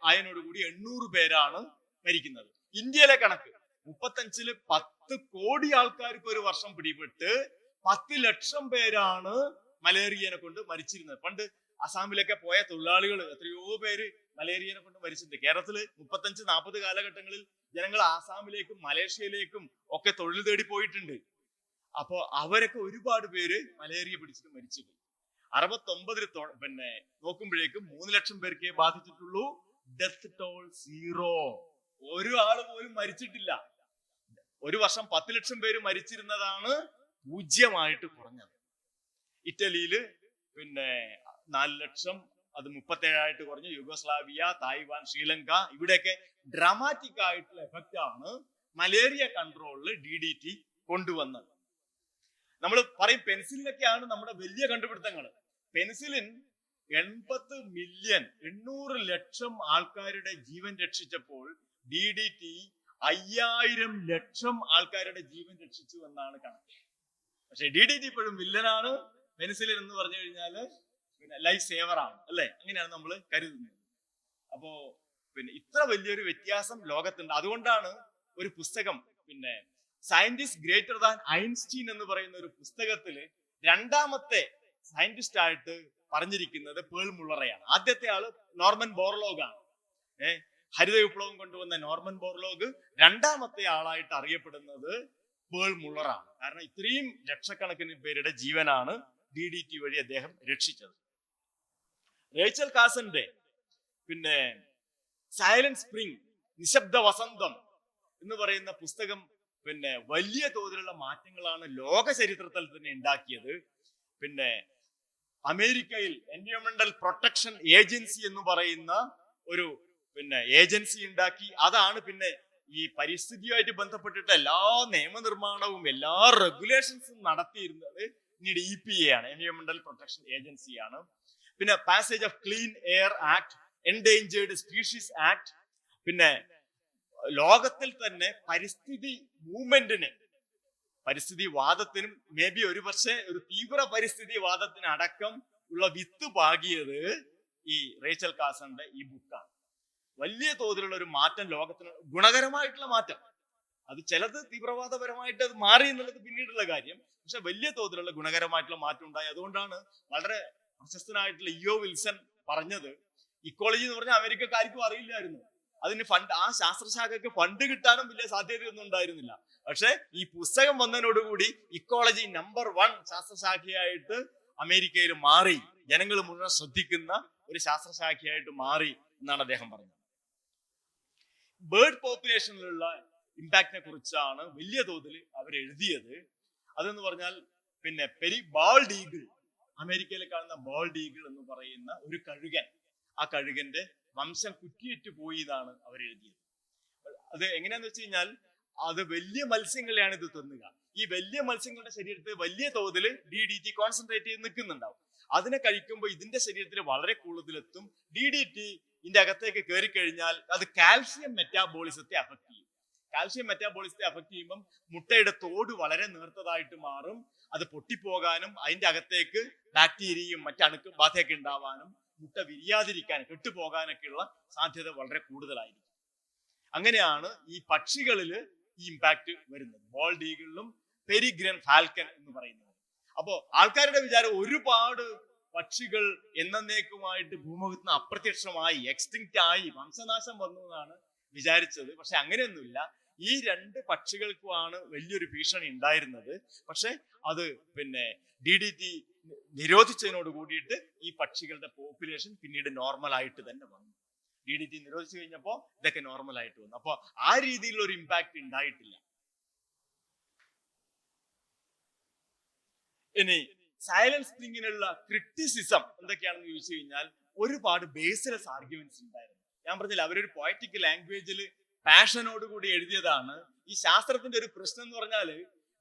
ആയതിനോടുകൂടി 800 പേരാണ് മരിക്കുന്നത്. ഇന്ത്യയിലെ കണക്ക് 35 10 കോടി ആൾക്കാർക്ക് ഒരു വർഷം പിടിപെട്ട് 10 ലക്ഷം പേരാണ് മലേറിയനെ കൊണ്ട് മരിച്ചിരുന്നത്. പണ്ട് അസാമിലൊക്കെ പോയ തൊഴിലാളികൾ എത്രയോ പേര് മലേറിയനെ കൊണ്ട് മരിച്ചിട്ടുണ്ട്. കേരളത്തില് 35-40 കാലഘട്ടങ്ങളിൽ ജനങ്ങൾ ആസാമിലേക്കും മലേഷ്യയിലേക്കും ഒക്കെ തൊഴിൽ തേടി പോയിട്ടുണ്ട്. അപ്പൊ അവരൊക്കെ ഒരുപാട് പേര് മലേറിയ പിടിച്ചിട്ട് മരിച്ചുപോയി. 69 പിന്നെ നോക്കുമ്പോഴേക്കും 3 ലക്ഷം പേർക്കേ ബാധിച്ചിട്ടുള്ളൂ. Death toll 0. ഒരു ആള് പോലും മരിച്ചിട്ടില്ല. ഒരു വർഷം 10 ലക്ഷം പേര് മരിച്ചിരുന്നതാണ് 0 കുറഞ്ഞത്. ഇറ്റലിയില് പിന്നെ 4 ലക്ഷം, അത് 37 കുറഞ്ഞു. യുഗോസ്ലാവിയ, തായ്വാൻ, ശ്രീലങ്ക, ഇവിടെയൊക്കെ ഡ്രാമാറ്റിക് ആയിട്ടുള്ള എഫക്റ്റ് ആണ് മലേറിയ കൺട്രോളിൽ DDT കൊണ്ടുവന്നത്. നമ്മൾ പറയും പെൻസിലിനൊക്കെയാണ് നമ്മുടെ വലിയ കണ്ടുപിടുത്തങ്ങൾ. പെൻസിലിൻ 800 ലക്ഷം ആൾക്കാരുടെ ജീവൻ രക്ഷിച്ചപ്പോൾ DDT 5000 ലക്ഷം ആൾക്കാരുടെ ജീവൻ രക്ഷിച്ചു എന്നാണ് കണക്ക്. പക്ഷെ DDT ഇപ്പോഴും വില്ലനാണ്. പെൻസിലിൻ എന്ന് പറഞ്ഞു കഴിഞ്ഞാല് പിന്നെ ലൈഫ് സേവർ ആണ്, അല്ലെ? അങ്ങനെയാണ് നമ്മൾ കരുതുന്നത്. അപ്പോ പിന്നെ ഇത്ര വലിയൊരു വ്യത്യാസം ലോകത്തുണ്ട്. അതുകൊണ്ടാണ് ഒരു പുസ്തകം, പിന്നെ സയന്റിസ്റ്റ് ഗ്രേറ്റർ ദാൻ ഐൻസ്റ്റീൻ എന്ന് പറയുന്ന ഒരു പുസ്തകത്തില് 2ാമത്തെ സയന്റിസ്റ്റ് ആയിട്ട് പറഞ്ഞിരിക്കുന്നത് പേൾ മുള്ളറെയാണ്. ആദ്യത്തെ ആള് നോർമൻ ബോർലോഗ് ആണ്. ഹരിത വിപ്ലവം കൊണ്ടുവന്ന നോർമൻ ബോർലോഗ്. 2ാമത്തെ ആളായിട്ട് അറിയപ്പെടുന്നത് പേൾ മുള്ളറാണ്. കാരണം ഇത്രയും ലക്ഷക്കണക്കിന് പേരുടെ ജീവനാണ് DDT വഴി അദ്ദേഹം രക്ഷിച്ചത്. റേച്ചൽ കാസന്റെ പിന്നെ സൈലന്റ് സ്പ്രിംഗ്, നിശബ്ദ വസന്തം എന്ന് പറയുന്ന പുസ്തകം പിന്നെ വലിയ തോതിലുള്ള മാറ്റങ്ങളാണ് ലോക ചരിത്രത്തിൽ തന്നെ ഉണ്ടാക്കിയത്. പിന്നെ അമേരിക്കയിൽ എൻവയോൺമെന്റൽ പ്രൊട്ടക്ഷൻ ഏജൻസി എന്ന് പറയുന്ന ഒരു പിന്നെ ഏജൻസി ഉണ്ടാക്കി. അതാണ് പിന്നെ ഈ പരിസ്ഥിതിയുമായിട്ട് ബന്ധപ്പെട്ടിട്ട് എല്ലാ നിയമനിർമ്മാണവും എല്ലാ റെഗുലേഷൻസും നടത്തിയിരുന്നത് പിന്നീട് EPA ആണ്, എൻവയോൺമെന്റൽ പ്രൊട്ടക്ഷൻ ഏജൻസിയാണ്. പിന്നെ passage of clean air act, endangered species act. പിന്നെ ലോകത്തിൽ തന്നെ പരിസ്ഥിതി മൂവ്മെന്റിന്, പരിസ്ഥിതി വാദത്തിനും മേ ബി ഒരു പക്ഷേ ഒരു തീവ്ര പരിസ്ഥിതി വാദത്തിന് അടക്കം ഉള്ള വിത്ത് പാകിയത് ഈ റേച്ചൽ കാസന്റെ ഈ ബുക്കാണ്. വലിയ തോതിലുള്ള ഒരു മാറ്റം ലോകത്തിന്, ഗുണകരമായിട്ടുള്ള മാറ്റം. അത് ചിലത് തീവ്രവാദപരമായിട്ട് അത് മാറി എന്നുള്ളത് പിന്നീടുള്ള കാര്യം. പക്ഷെ വലിയ തോതിലുള്ള ഗുണകരമായിട്ടുള്ള മാറ്റം ഉണ്ടായി. അതുകൊണ്ടാണ് വളരെ പ്രശസ്തനായിട്ടുള്ള ഇയോ വിൽസൺ പറഞ്ഞത്, ഇക്കോളജി എന്ന് പറഞ്ഞാൽ അമേരിക്കക്കാർക്കും അറിയില്ലായിരുന്നു. അതിന് ഫണ്ട്, ആ ശാസ്ത്രശാഖയ്ക്ക് ഫണ്ട് കിട്ടാനും വലിയ സാധ്യതയൊന്നും ഉണ്ടായിരുന്നില്ല. പക്ഷെ ഈ പുസ്തകം വന്നതിനോടുകൂടി ഇക്കോളജി നമ്പർ 1 ശാസ്ത്രശാഖയായിട്ട് അമേരിക്കയിൽ മാറി, ജനങ്ങൾ മുഴുവൻ ശ്രദ്ധിക്കുന്ന ഒരു ശാസ്ത്രശാഖയായിട്ട് മാറി എന്നാണ് അദ്ദേഹം പറഞ്ഞത്. ബേർഡ് പോപ്പുലേഷനിലുള്ള ഇമ്പാക്റ്റിനെ കുറിച്ചാണ് വലിയ തോതിൽ അവർ എഴുതിയത്. അതെന്ന് പറഞ്ഞാൽ പിന്നെ ബാൾഡ് ഈഗിൾ, അമേരിക്കയിൽ കാണുന്ന ബാൾഡ് ഈഗിൾ എന്ന് പറയുന്ന ഒരു കഴുകൻ, ആ കഴുകന്റെ വംശം കുറ്റിയേറ്റ് പോയി എന്നാണ് അവർ എഴുതിയത്. അത് എങ്ങനെയാന്ന് വെച്ച് കഴിഞ്ഞാൽ അത് വലിയ മത്സ്യങ്ങളെയാണ് ഇത് തിന്നുക. ഈ വലിയ മത്സ്യങ്ങളുടെ ശരീരത്തിൽ വലിയ തോതിൽ DDT കോൺസെൻട്രേറ്റ് ചെയ്ത് നിൽക്കുന്നുണ്ടാവും. അതിനെ കഴിക്കുമ്പോൾ ഇതിന്റെ ശരീരത്തിൽ വളരെ കൂടുതലെത്തും. DDT ഇതിന്റെ അകത്തേക്ക് കയറി കഴിഞ്ഞാൽ അത് കാൽഷ്യം മെറ്റാബോളിസത്തെ അഫക്ട് ചെയ്യും. കാൽഷ്യം മെറ്റാബോളിസത്തെ അഫക്ട് ചെയ്യുമ്പം മുട്ടയുടെ തോട് വളരെ നേർത്തതായിട്ട് മാറും. അത് പൊട്ടിപ്പോകാനും അതിന്റെ അകത്തേക്ക് ബാക്ടീരിയയും മറ്റണുക്ക് ബാധയൊക്കെ ഉണ്ടാവാനും മുട്ട വിരിയാതിരിക്കാൻ കെട്ടുപോകാനൊക്കെയുള്ള സാധ്യത വളരെ കൂടുതലായിരിക്കും. അങ്ങനെയാണ് ഈ പക്ഷികളിൽ ഈ ഇമ്പാക്ട് വരുന്നത്, ബോൾഡ് ഈഗിളിലും പെരിഗ്രെൻ ഫാൽക്കൺ എന്ന് പറയുന്നത്. അപ്പോ ആൾക്കാരുടെ വിചാരം ഒരുപാട് പക്ഷികൾ എന്നേക്കുമായിട്ട് ഭൂമുഖത്ത് നിന്ന് അപ്രത്യക്ഷമായി, എക്സ്റ്റിങ്ക്റ്റ് ആയി, വംശനാശം വന്നു എന്നാണ് വിചാരിച്ചത്. പക്ഷെ അങ്ങനെയൊന്നുമില്ല. ഈ രണ്ട് പക്ഷികൾക്കുമാണ് വലിയൊരു ഭീഷണി ഉണ്ടായിരുന്നത്. പക്ഷെ അത് DDT നിരോധിച്ചതിനോട് കൂടിയിട്ട് ഈ പക്ഷികളുടെ പോപ്പുലേഷൻ പിന്നീട് നോർമൽ ആയിട്ട് തന്നെ വന്നു. DDT നിരോധിച്ചു കഴിഞ്ഞപ്പോൾ ഇതൊക്കെ നോർമൽ ആയിട്ട് വന്നു. അപ്പൊ ആ രീതിയിലുള്ള ഒരു ഇമ്പാക്ട് ഉണ്ടായിട്ടില്ല. ഇനി സൈലന്റ് സ്പ്രിങ്ങിനുള്ള ക്രിറ്റിസിസം എന്തൊക്കെയാണെന്ന് ചോദിച്ചു കഴിഞ്ഞാൽ ഒരുപാട് ബേസ്ലെസ് ആർഗ്യുമെന്റ്സ് ഉണ്ടായിരുന്നു. ഞാൻ പറഞ്ഞില്ല, അവരൊരു പോയറ്റിക് ലാംഗ്വേജിൽ പാഷനോട് കൂടി എഴുതിയതാണ്. ഈ ശാസ്ത്രത്തിന്റെ ഒരു പ്രശ്നം എന്ന് പറഞ്ഞാല്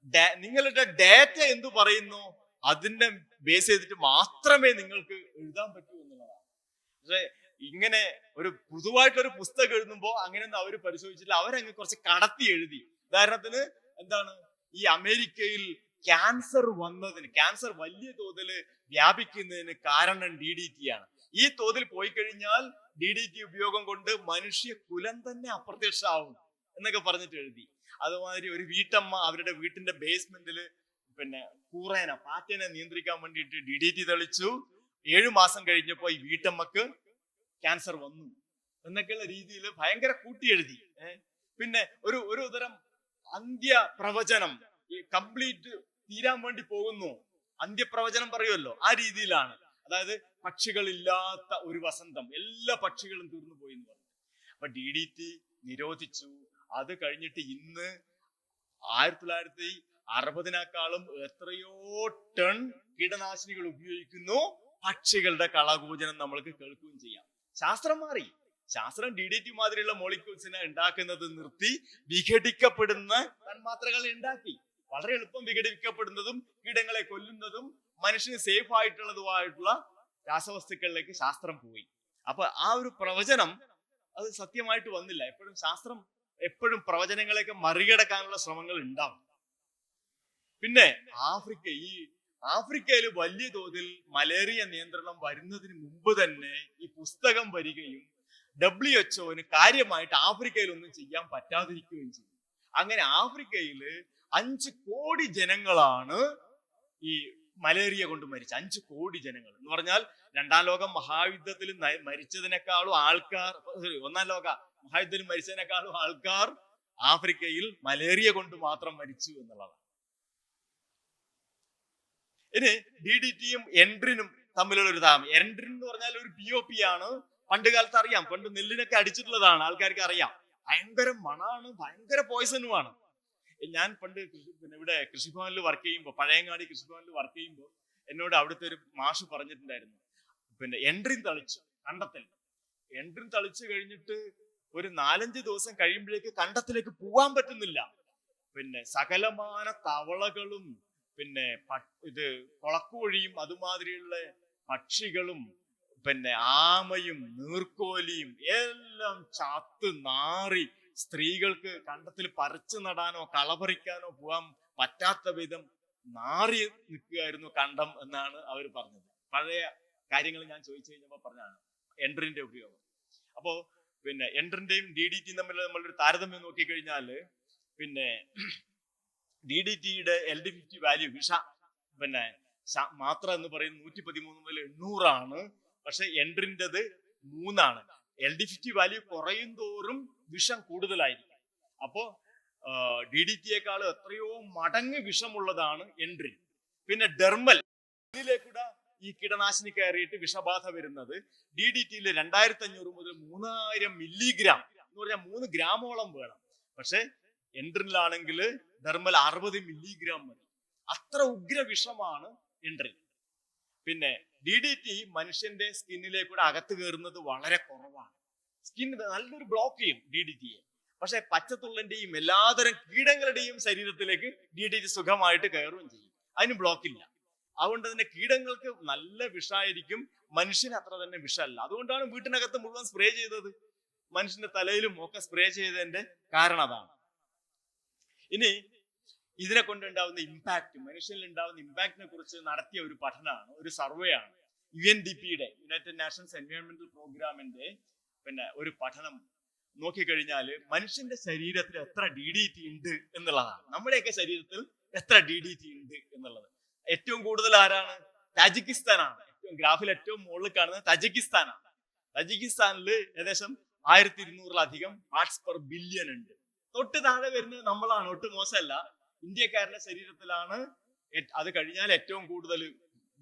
നിങ്ങളുടെ ഡാറ്റ എന്തു പറയുന്നു അതിന്റെ ബേസ് ചെയ്തിട്ട് മാത്രമേ നിങ്ങൾക്ക് എഴുതാൻ പറ്റൂ എന്നുള്ളതാണ്. പക്ഷെ ഇങ്ങനെ ഒരു പൊതുവായിട്ടൊരു പുസ്തകം എഴുതുമ്പോൾ അങ്ങനെയൊന്നും അവർ പരിശോധിച്ചില്ല. അവരങ്ങ് കുറച്ച് കടത്തി എഴുതി. ഉദാഹരണത്തിന് എന്താണ്, ഈ അമേരിക്കയിൽ ക്യാൻസർ വലിയ തോതിൽ വ്യാപിക്കുന്നതിന് കാരണം DDT ആണ്. ഈ തോതിൽ പോയി കഴിഞ്ഞാൽ DDT ഉപയോഗം കൊണ്ട് മനുഷ്യ കുലം തന്നെ അപ്രത്യക്ഷമാവും എന്നൊക്കെ പറഞ്ഞിട്ട് എഴുതി. അതുമാതിരി ഒരു വീട്ടമ്മ അവരുടെ വീട്ടിന്റെ ബേസ്മെന്റില് പാറ്റനെ നിയന്ത്രിക്കാൻ വേണ്ടിയിട്ട് DDT തെളിച്ചു. 7 മാസം കഴിഞ്ഞപ്പോ ഈ വീട്ടമ്മക്ക് ക്യാൻസർ വന്നു എന്നൊക്കെയുള്ള രീതിയിൽ ഭയങ്കര കൂട്ടി എഴുതി. പിന്നെ ഒരു തരം അന്ത്യപ്രവചനം, കംപ്ലീറ്റ് തീരാൻ വേണ്ടി പോകുന്നു, അന്ത്യപ്രവചനം പറയുമല്ലോ, ആ രീതിയിലാണ്. അതായത് പക്ഷികളില്ലാത്ത ഒരു വസന്തം, എല്ലാ പക്ഷികളും തീർന്നു പോയി എന്ന് പറഞ്ഞു. അപ്പൊ DDT നിരോധിച്ചു. അത് കഴിഞ്ഞിട്ട് ഇന്ന് 1960-നെക്കാളും എത്രയോ ടൺ കീടനാശിനികൾ ഉപയോഗിക്കുന്നു. പക്ഷികളുടെ കളകൂജനം നമ്മൾക്ക് കേൾക്കുകയും ചെയ്യാം. ശാസ്ത്രം മാറി. ശാസ്ത്രം DDT മാതിരിയുള്ള മോളിക്യൂൾസിനെ ഉണ്ടാക്കുന്നത് നിർത്തി വിഘടിക്കപ്പെടുന്ന തന്മാത്രകൾ ഉണ്ടാക്കി. വളരെ എളുപ്പം വിഘടിക്കപ്പെടുന്നതും കീടങ്ങളെ കൊല്ലുന്നതും മനുഷ്യന് സേഫ് ആയിട്ടുള്ളതുമായിട്ടുള്ള രാസവസ്തുക്കളിലേക്ക് ശാസ്ത്രം പോയി. അപ്പൊ ആ ഒരു പ്രവചനം അത് സത്യമായിട്ട് വന്നില്ല. ശാസ്ത്രം എപ്പോഴും പ്രവചനങ്ങളെയൊക്കെ മറികടക്കാനുള്ള ശ്രമങ്ങൾ ഉണ്ടാവും. പിന്നെ ആഫ്രിക്കയിൽ വലിയ തോതിൽ മലേറിയ നിയന്ത്രണം വരുന്നതിന് മുമ്പ് തന്നെ ഈ പുസ്തകം വരികയും WHO കാര്യമായിട്ട് ആഫ്രിക്കയിൽ ഒന്നും ചെയ്യാൻ പറ്റാതിരിക്കുകയും ചെയ്തു. അങ്ങനെ ആഫ്രിക്കയില് 5 കോടി ജനങ്ങളാണ് ഈ മലേറിയ കൊണ്ട് മരിച്ച 5 കോടി ജനങ്ങൾ എന്ന് പറഞ്ഞാൽ 2ാം ലോക മഹായുദ്ധത്തിൽ മരിച്ചതിനേക്കാളും ആൾക്കാർ, 1ാം ലോക മഹായുദ്ധത്തിൽ മരിച്ചതിനേക്കാളും ആൾക്കാർ ആഫ്രിക്കയിൽ മലേറിയ കൊണ്ട് മാത്രം മരിച്ചു എന്നുള്ളതാണ്. ഇനി DDTയും എൻഡ്രിനും തമ്മിലുള്ള ഒരു താമം. എൻഡ്രിൻ എന്ന് പറഞ്ഞാൽ ഒരു POP ആണ്. പണ്ട് കാലത്ത് അറിയാം, പണ്ട് നെല്ലിനൊക്കെ അടിച്ചിട്ടുള്ളതാണ്, ആൾക്കാർക്ക് അറിയാം. ഭയങ്കര മണാണ്, ഭയങ്കര പോയിസനുമാണ്. ഞാൻ പണ്ട് ഇവിടെ കൃഷിഭവനിൽ വർക്ക് ചെയ്യുമ്പോൾ, പഴയങ്ങാടി കൃഷിഭവനിൽ വർക്ക് ചെയ്യുമ്പോൾ എന്നോട് അവിടുത്തെ ഒരു മാഷ് പറഞ്ഞിട്ടുണ്ടായിരുന്നു, എൻഡ്രിൻ തളിച്ചു കണ്ടത്തിൽ. എൻഡ്രിൻ തളിച്ചു കഴിഞ്ഞിട്ട് ഒരു 4-5 ദിവസം കഴിയുമ്പോഴേക്ക് കണ്ടത്തിലേക്ക് പോവാൻ പറ്റുന്നില്ല. സകലമാന തവളകളും കൊളക്കോഴിയും അതുമാതിരിയുള്ള പക്ഷികളും ആമയും നീർക്കോലിയും എല്ലാം ചത്ത് നാറി സ്ത്രീകൾക്ക് കണ്ടത്തിൽ പറിച്ചു നടാനോ കളപറിക്കാനോ പോകാൻ പറ്റാത്ത വിധം നാറി നിൽക്കുകയായിരുന്നു കണ്ടം എന്നാണ് അവർ പറഞ്ഞത്. പഴയ കാര്യങ്ങൾ ഞാൻ ചോദിച്ചു കഴിഞ്ഞപ്പോ പറഞ്ഞാണ് എൻഡ്രിന്റെ ഉപയോഗം. അപ്പോ എൻഡ്രിന്റെയും DDTയും തമ്മിൽ നമ്മളൊരു താരതമ്യം നോക്കിക്കഴിഞ്ഞാല് DDTയുടെ LD50 വാല്യൂ മാത്ര എന്ന് പറയുന്നത് 113 മുതൽ 800 ആണ്. പക്ഷെ എൻഡ്രിൻ്റെത് 3 ആണ്. LD50 വാല്യൂ കുറയും തോറും വിഷം കൂടുതലായിരിക്കും. അപ്പോ DDTയേക്കാൾ എത്രയോ മടങ്ങ് വിഷമുള്ളതാണ് എൻഡ്രിൻ. ഡെർമൽ, ഇതിലേക്കൂടെ ഈ കീടനാശിനി കയറിയിട്ട് വിഷബാധ വരുന്നത് DDTയിൽ 2500 മുതൽ 3000 മില്ലിഗ്രാം എന്ന് പറഞ്ഞാൽ 3 ഗ്രാമോളം വേണം. പക്ഷെ എൻഡ്രിനിലാണെങ്കിൽ ഡെർമൽ 60 മില്ലിഗ്രാം മതി. അത്ര ഉഗ്ര വിഷമാണ് എൻഡ്രിൻ. DDT മനുഷ്യന്റെ സ്കിന്നിലേക്കൂടെ അകത്ത് കയറുന്നത് വളരെ കുറവാണ്. സ്കിൻ നല്ലൊരു ബ്ലോക്ക് ചെയ്യും DDTയെ. പക്ഷെ പച്ചത്തുള്ളന്റെയും എല്ലാതരം കീടങ്ങളുടെയും ശരീരത്തിലേക്ക് DDT സുഖമായിട്ട് കയറുകയും ചെയ്യും. അതിന് ബ്ലോക്ക് ഇല്ല. അതുകൊണ്ട് തന്നെ കീടങ്ങൾക്ക് നല്ല വിഷമായിരിക്കും, മനുഷ്യന് അത്ര തന്നെ വിഷമല്ല. അതുകൊണ്ടാണ് വീട്ടിനകത്ത് മുഴുവൻ സ്പ്രേ ചെയ്തത്. മനുഷ്യന്റെ തലയിലും ഒക്കെ സ്പ്രേ ചെയ്തതിന്റെ കാരണം അതാണ്. ഇനി ഇതിനെ കൊണ്ടുണ്ടാവുന്ന ഇമ്പാക്ട്, മനുഷ്യനിൽ ഉണ്ടാവുന്ന ഇമ്പാക്റ്റിനെ കുറിച്ച് നടത്തിയ ഒരു പഠനമാണ്, ഒരു സർവേ ആണ്. UNDPയുടെ യുണൈറ്റഡ് നേഷൻസ് എൻവയോൺമെന്റൽ പ്രോഗ്രാമിന്റെ പിന്നെ ഒരു പഠനം നോക്കിക്കഴിഞ്ഞാൽ മനുഷ്യന്റെ ശരീരത്തിൽ എത്ര DDT ഉണ്ട് എന്നുള്ളതാണ്. നമ്മുടെയൊക്കെ ശരീരത്തിൽ എത്ര DDT ഉണ്ട് എന്നുള്ളത്. ഏറ്റവും കൂടുതൽ ആരാണ്? താജിക്കിസ്ഥാനാണ്. ഗ്രാഫിൽ ഏറ്റവും മുകളിൽ കാണുന്നത് തജിക്കിസ്ഥാനാണ്. തജിക്കിസ്ഥാനിൽ ഏകദേശം 1200-ലധികം പാർട്സ് പെർ ബില്യൺ ഉണ്ട്. തൊട്ട് താഴെ വരുന്നത് നമ്മളാണ്. ഒട്ടും മോശമല്ല. ഇന്ത്യക്കാരുടെ ശരീരത്തിലാണ് അത് കഴിഞ്ഞാൽ ഏറ്റവും കൂടുതൽ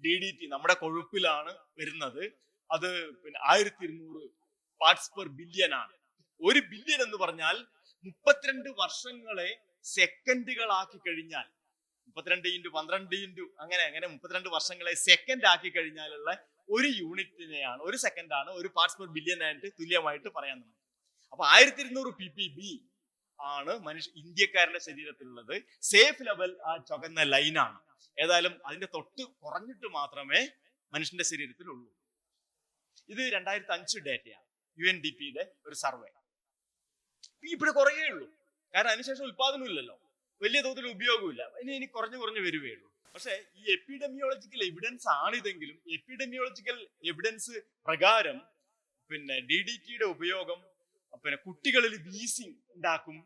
DDT നമ്മുടെ കൊഴുപ്പിലാണ് വരുന്നത്. അത് പിന്നെ 1200 പാർട്സ് പെർ ബില്യൺ ആണ്. 1 ബില്യൺ എന്ന് പറഞ്ഞാൽ 32 വർഷങ്ങളെ സെക്കൻഡുകളാക്കി കഴിഞ്ഞാൽ 32 × 12 അങ്ങനെ 32 വർഷങ്ങളെ സെക്കൻഡ് ആക്കി കഴിഞ്ഞാലുള്ള ഒരു യൂണിറ്റിനെയാണ്, ഒരു സെക്കൻഡാണ് ഒരു പാർട്സ് പെർ ബില്യൺ ആയിട്ട് തുല്യമായിട്ട് പറയാൻ നമുക്ക്. അപ്പൊ 1200 ppb ആണ് ഇന്ത്യക്കാരുടെ ശരീരത്തിലുള്ളത്. സേഫ് ലെവൽ ആ ചുവന്ന ലൈനാണ്. ഏതായാലും അതിന്റെ തൊട്ട് കുറഞ്ഞിട്ട് മാത്രമേ മനുഷ്യന്റെ ശരീരത്തിലുള്ളൂ. ഇത് 2005 ഡേറ്റയാണ്, UNDPയുടെ ഒരു സർവേ. ഇവിടെ കുറയേ ഉള്ളൂ, കാരണം അതിനുശേഷം ഉത്പാദനം ഇല്ലല്ലോ, വലിയ തോതിൽ ഉപയോഗമില്ല. ഇനി കുറഞ്ഞു വരികയുള്ളൂ. പക്ഷെ ഈ എപ്പിഡെമിയോളജിക്കൽ എവിഡൻസ് ആണിതെങ്കിലും എപ്പിഡെമിയോളജിക്കൽ എവിഡൻസ് പ്രകാരം പിന്നെ DDTയുടെ ഉപയോഗം പിന്നെ കുട്ടികളിൽ വീസിങ് ഉണ്ടാക്കും,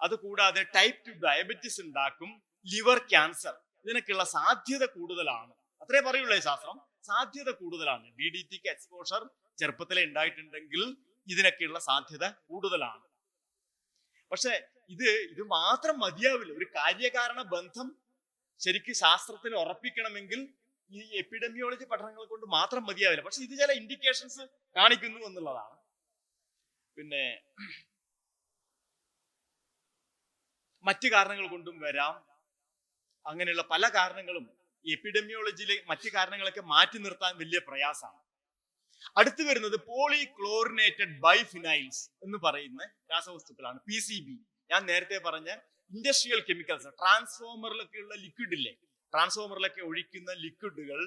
അതുകൂടാതെ ടൈപ്പ് 2 ഡയബറ്റിസ് ഉണ്ടാക്കും, ലിവർ ക്യാൻസർ, ഇതിനൊക്കെയുള്ള സാധ്യത കൂടുതലാണ്. അത്രേ പറയുള്ളൂ ശാസ്ത്രം. സാധ്യത കൂടുതലാണ്. DDTക്ക് എക്സ്പോഷർ ചെറുപ്പത്തിലെ ഉണ്ടായിട്ടുണ്ടെങ്കിൽ ഇതിനൊക്കെയുള്ള സാധ്യത കൂടുതലാണ്. പക്ഷെ ഇത് മാത്രം മതിയാവില്ല. ഒരു കാര്യകാരണ ബന്ധം ശരിക്കും ശാസ്ത്രത്തിൽ ഉറപ്പിക്കണമെങ്കിൽ ഈ എപ്പിഡെമിയോളജി പഠനങ്ങൾ കൊണ്ട് മാത്രം മതിയാവില്ല. പക്ഷെ ഇത് ചില ഇൻഡിക്കേഷൻസ് കാണിക്കുന്നു എന്നുള്ളതാണ്. പിന്നെ മറ്റു കാരണങ്ങൾ കൊണ്ടും വരാം. അങ്ങനെയുള്ള പല കാരണങ്ങളും എപ്പിഡെമിയോളജിയിലെ മറ്റു കാരണങ്ങളൊക്കെ മാറ്റി നിർത്താൻ വലിയ പ്രയാസമാണ്. അടുത്ത് വരുന്നത് പോളിക്ലോറിനേറ്റഡ് ബൈഫിനൈൽസ് എന്ന് പറയുന്ന രാസവസ്തുക്കളാണ്, PCB. ഞാൻ നേരത്തെ പറഞ്ഞ ഇൻഡസ്ട്രിയൽ കെമിക്കൽസ്, ട്രാൻസ്ഫോമറിലൊക്കെ ഉള്ള ലിക്വിഡ് ഇല്ലേ, ട്രാൻസ്ഫോമറിലൊക്കെ ഒഴിക്കുന്ന ലിക്വിഡുകൾ,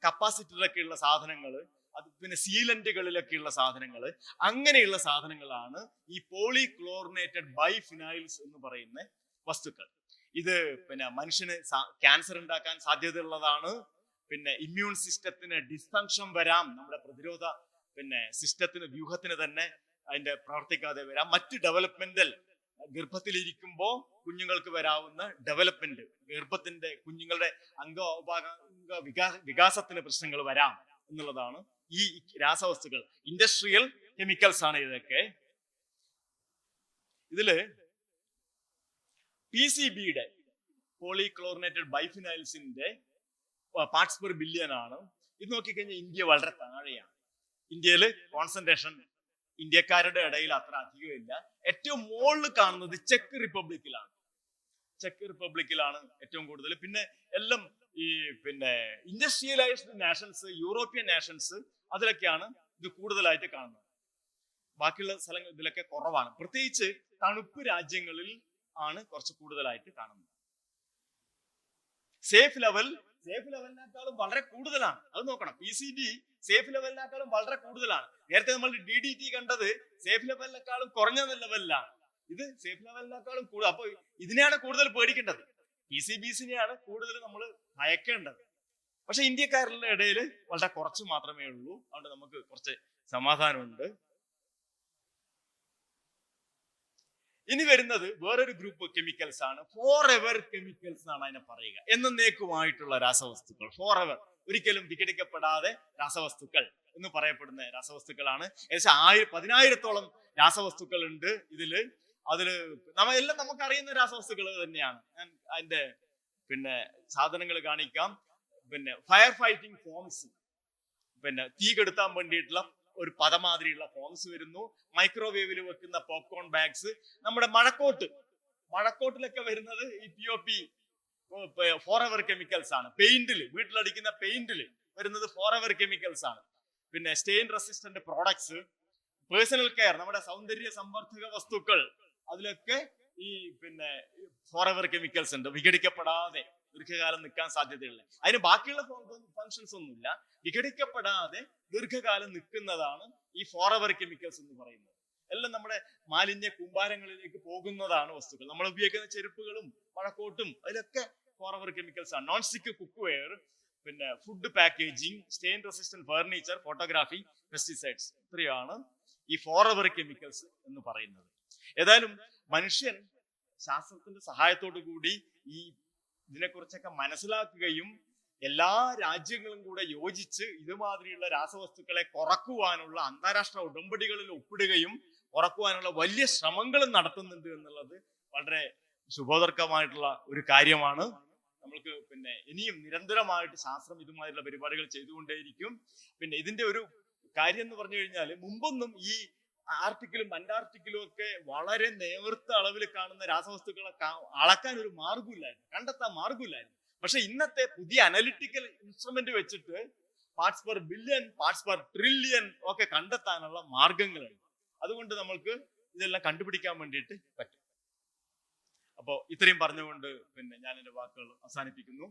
കപ്പാസിറ്ററിലൊക്കെ ഉള്ള സാധനങ്ങൾ, അത് പിന്നെ സീലന്റുകളിലൊക്കെ ഉള്ള സാധനങ്ങൾ, അങ്ങനെയുള്ള സാധനങ്ങളാണ് ഈ പോളിക്ലോറിനേറ്റഡ് ബൈഫിനൈൽസ് എന്ന് പറയുന്ന വസ്തുക്കൾ. ഇത് പിന്നെ മനുഷ്യന് ക്യാൻസർ ഉണ്ടാക്കാൻ സാധ്യതയുള്ളതാണ്. പിന്നെ ഇമ്മ്യൂൺ സിസ്റ്റത്തിന് ഡിസ്ഫങ്ഷൻ വരാം, നമ്മുടെ പ്രതിരോധ പിന്നെ സിസ്റ്റത്തിന് വ്യൂഹത്തിന് തന്നെ അതിന്റെ പ്രവർത്തിക്കാതെ വരാം. മറ്റ് ഡെവലപ്മെന്റൽ, ഗർഭത്തിലിരിക്കുമ്പോ കുഞ്ഞുങ്ങൾക്ക് വരാവുന്ന ഡെവലപ്മെന്റ്, ഗർഭത്തിന്റെ കുഞ്ഞുങ്ങളുടെ വികാസത്തിന് പ്രശ്നങ്ങൾ വരാം എന്നുള്ളതാണ് ഈ രാസവസ്തുക്കൾ. ഇൻഡസ്ട്രിയൽ കെമിക്കൽസ് ആണ് ഇതൊക്കെ. ഇതില് PCBയുടെ പോളിക്ലോറിനേറ്റഡ് ബൈഫിനൈൽസിന്റെ പാർട്സ് പെർ ബില്യൺ ആണ്. ഇത് നോക്കിക്കഴിഞ്ഞാൽ ഇന്ത്യ വളരെ താഴെയാണ്. ഇന്ത്യയിൽ കോൺസെൻട്രേഷൻ ഇന്ത്യക്കാരുടെ ഇടയിൽ അത്ര അധികമില്ല. ഏറ്റവും മുകളിൽ കാണുന്നത് ചെക്ക് റിപ്പബ്ലിക്കിലാണ് ഏറ്റവും കൂടുതൽ. പിന്നെ എല്ലാം ഈ പിന്നെ ഇൻഡസ്ട്രിയലൈസ്ഡ് നാഷൻസ്, യൂറോപ്യൻ നാഷൻസ്, അതിലൊക്കെയാണ് ഇത് കൂടുതലായിട്ട് കാണുന്നത്. ബാക്കിയുള്ള സ്ഥലങ്ങൾ ഇതിലൊക്കെ കുറവാണ്. പ്രത്യേകിച്ച് തണുപ്പ് രാജ്യങ്ങളിൽ ആണ് കുറച്ച് കൂടുതലായിട്ട് കാണുന്നത്. സേഫ് ലെവലിനേക്കാളും വളരെ കൂടുതലാണ്. അത് നോക്കണം. PCB സേഫ് ലെവലിനേക്കാളും വളരെ കൂടുതലാണ്. നേരത്തെ നമ്മൾ DDT കണ്ടത് സേഫ് ലെവലിനേക്കാളും കുറഞ്ഞ ലെവലിലാണ്. ഇത് സേഫ് ലെവലിനേക്കാളും കൂടുതൽ. അപ്പൊ ഇതിനെയാണ് കൂടുതൽ പേടിക്കേണ്ടത്, PCBസിനെയാണ് കൂടുതൽ നമ്മൾ ഭയക്കേണ്ടത്. പക്ഷെ ഇന്ത്യക്കാരുടെ ഇടയിൽ വളരെ കുറച്ച് മാത്രമേ ഉള്ളൂ. അതുകൊണ്ട് നമുക്ക് കുറച്ച് സമാധാനമുണ്ട്. ഇനി വരുന്നത് വേറൊരു ഗ്രൂപ്പ് കെമിക്കൽസ് ആണ്. ഫോർ-എവർ കെമിക്കൽസ് എന്നാണ് അതിനെ പറയുക. എന്നേക്കുമായിട്ടുള്ള രാസവസ്തുക്കൾ, ഫോർ-എവർ, ഒരിക്കലും വിഘടിക്കപ്പെടാതെ രാസവസ്തുക്കൾ എന്ന് പറയപ്പെടുന്ന രാസവസ്തുക്കളാണ്. ഏകദേശം 10,000-ഓളം രാസവസ്തുക്കൾ ഉണ്ട് ഇതില്. എല്ലാം നമുക്കറിയുന്ന രാസവസ്തുക്കൾ തന്നെയാണ്. ഞാൻ അതിന്റെ പിന്നെ സാധനങ്ങൾ കാണിക്കാം. പിന്നെ ഫയർ ഫൈറ്റിംഗ് ഫോംസ്, പിന്നെ തീ കെടുത്താൻ വേണ്ടിയിട്ടുള്ള ഒരു പദമാതിരിയുള്ള ഫോംസ് വരുന്നു. മൈക്രോവേവിൽ വെക്കുന്ന പോപ്കോൺ ബാഗ്സ്, നമ്മുടെ മഴക്കോട്ടിലൊക്കെ വരുന്നത് ഈ POP ഫോർ-എവർ കെമിക്കൽസ് ആണ്. വീട്ടിലടിക്കുന്ന പെയിന്റില് വരുന്നത് ഫോർ-എവർ കെമിക്കൽസ് ആണ്. പിന്നെ stain resistant products, personal care, നമ്മുടെ സൗന്ദര്യ സംവർദ്ധക വസ്തുക്കൾ, അതിലൊക്കെ ഈ പിന്നെ ഫോർ-എവർ കെമിക്കൽസ് ഉണ്ട്. വിഘടിക്കപ്പെടാതെ ദീർഘകാലം നിൽക്കാൻ സാധ്യതയുള്ള, അതിന് ബാക്കിയുള്ള ഫങ്ഷൻസ് ഒന്നുമില്ല. വിഘടിക്കപ്പെടാതെ ദീർഘകാലം നിൽക്കുന്നതാണ് ഈ ഫോർ-എവർ കെമിക്കൽസ് എന്ന് പറയുന്നത്. എല്ലാം നമ്മുടെ മാലിന്യ കൂമ്പാരങ്ങളിലേക്ക് പോകുന്നതാണ് വസ്തുക്കൾ. നമ്മൾ ഉപയോഗിക്കുന്ന ചെരുപ്പുകളും മഴക്കോട്ടും അതിലൊക്കെ ഫോർ-എവർ കെമിക്കൽസ് ആണ്. നോൺ സ്റ്റിക്ക് കുക്ക് വെയർ, പിന്നെ food packaging, stain resistant furniture, photography, pesticides, ഇത്രയാണ് ഈ ഫോറവർ കെമിക്കൽസ് എന്ന് പറയുന്നത്. ഏതായാലും മനുഷ്യൻ ശാസ്ത്രത്തിന്റെ സഹായത്തോടു കൂടി ഈ ഇതിനെക്കുറിച്ചൊക്കെ മനസ്സിലാക്കുകയും എല്ലാ രാജ്യങ്ങളും കൂടെ യോജിച്ച് ഇതുമാതിരിയുള്ള രാസവസ്തുക്കളെ കുറക്കുവാനുള്ള അന്താരാഷ്ട്ര ഉടമ്പടികളിൽ ഒപ്പിടുകയും കുറക്കുവാനുള്ള വലിയ ശ്രമങ്ങളും നടത്തുന്നുണ്ട് എന്നുള്ളത് വളരെ ശുഭോദർക്കമായിട്ടുള്ള ഒരു കാര്യമാണ്. നമ്മൾക്ക് പിന്നെ ഇനിയും നിരന്തരമായിട്ട് ശാസ്ത്രം ഇതുമാതിരിയുള്ള പരിപാടികൾ ചെയ്തുകൊണ്ടേയിരിക്കും. പിന്നെ ഇതിന്റെ ഒരു കാര്യം എന്ന് പറഞ്ഞു കഴിഞ്ഞാൽ, മുമ്പൊന്നും ഈ ആർട്ടിക്കിലും അന്റാർട്ടിക്കിലും ഒക്കെ വളരെ നേർത്ത അളവിൽ കാണുന്ന രാസവസ്തുക്കളെ അളക്കാൻ ഒരു മാർഗമില്ലായിരുന്നു, കണ്ടെത്താൻ മാർഗമില്ലായിരുന്നു. പക്ഷെ ഇന്നത്തെ പുതിയ അനലിറ്റിക്കൽ ഇൻസ്ട്രുമെന്റ് വെച്ചിട്ട് parts per billion, parts per trillion ഒക്കെ കണ്ടെത്താനുള്ള മാർഗങ്ങളുണ്ട്. അതുകൊണ്ട് നമ്മൾക്ക് ഇതെല്ലാം കണ്ടുപിടിക്കാൻ വേണ്ടിയിട്ട് പറ്റും. അപ്പോൾ ഇത്രയും പറഞ്ഞുകൊണ്ട് പിന്നെ ഞാൻ എൻ്റെ വാക്കുകൾ അവസാനിപ്പിക്കുന്നു.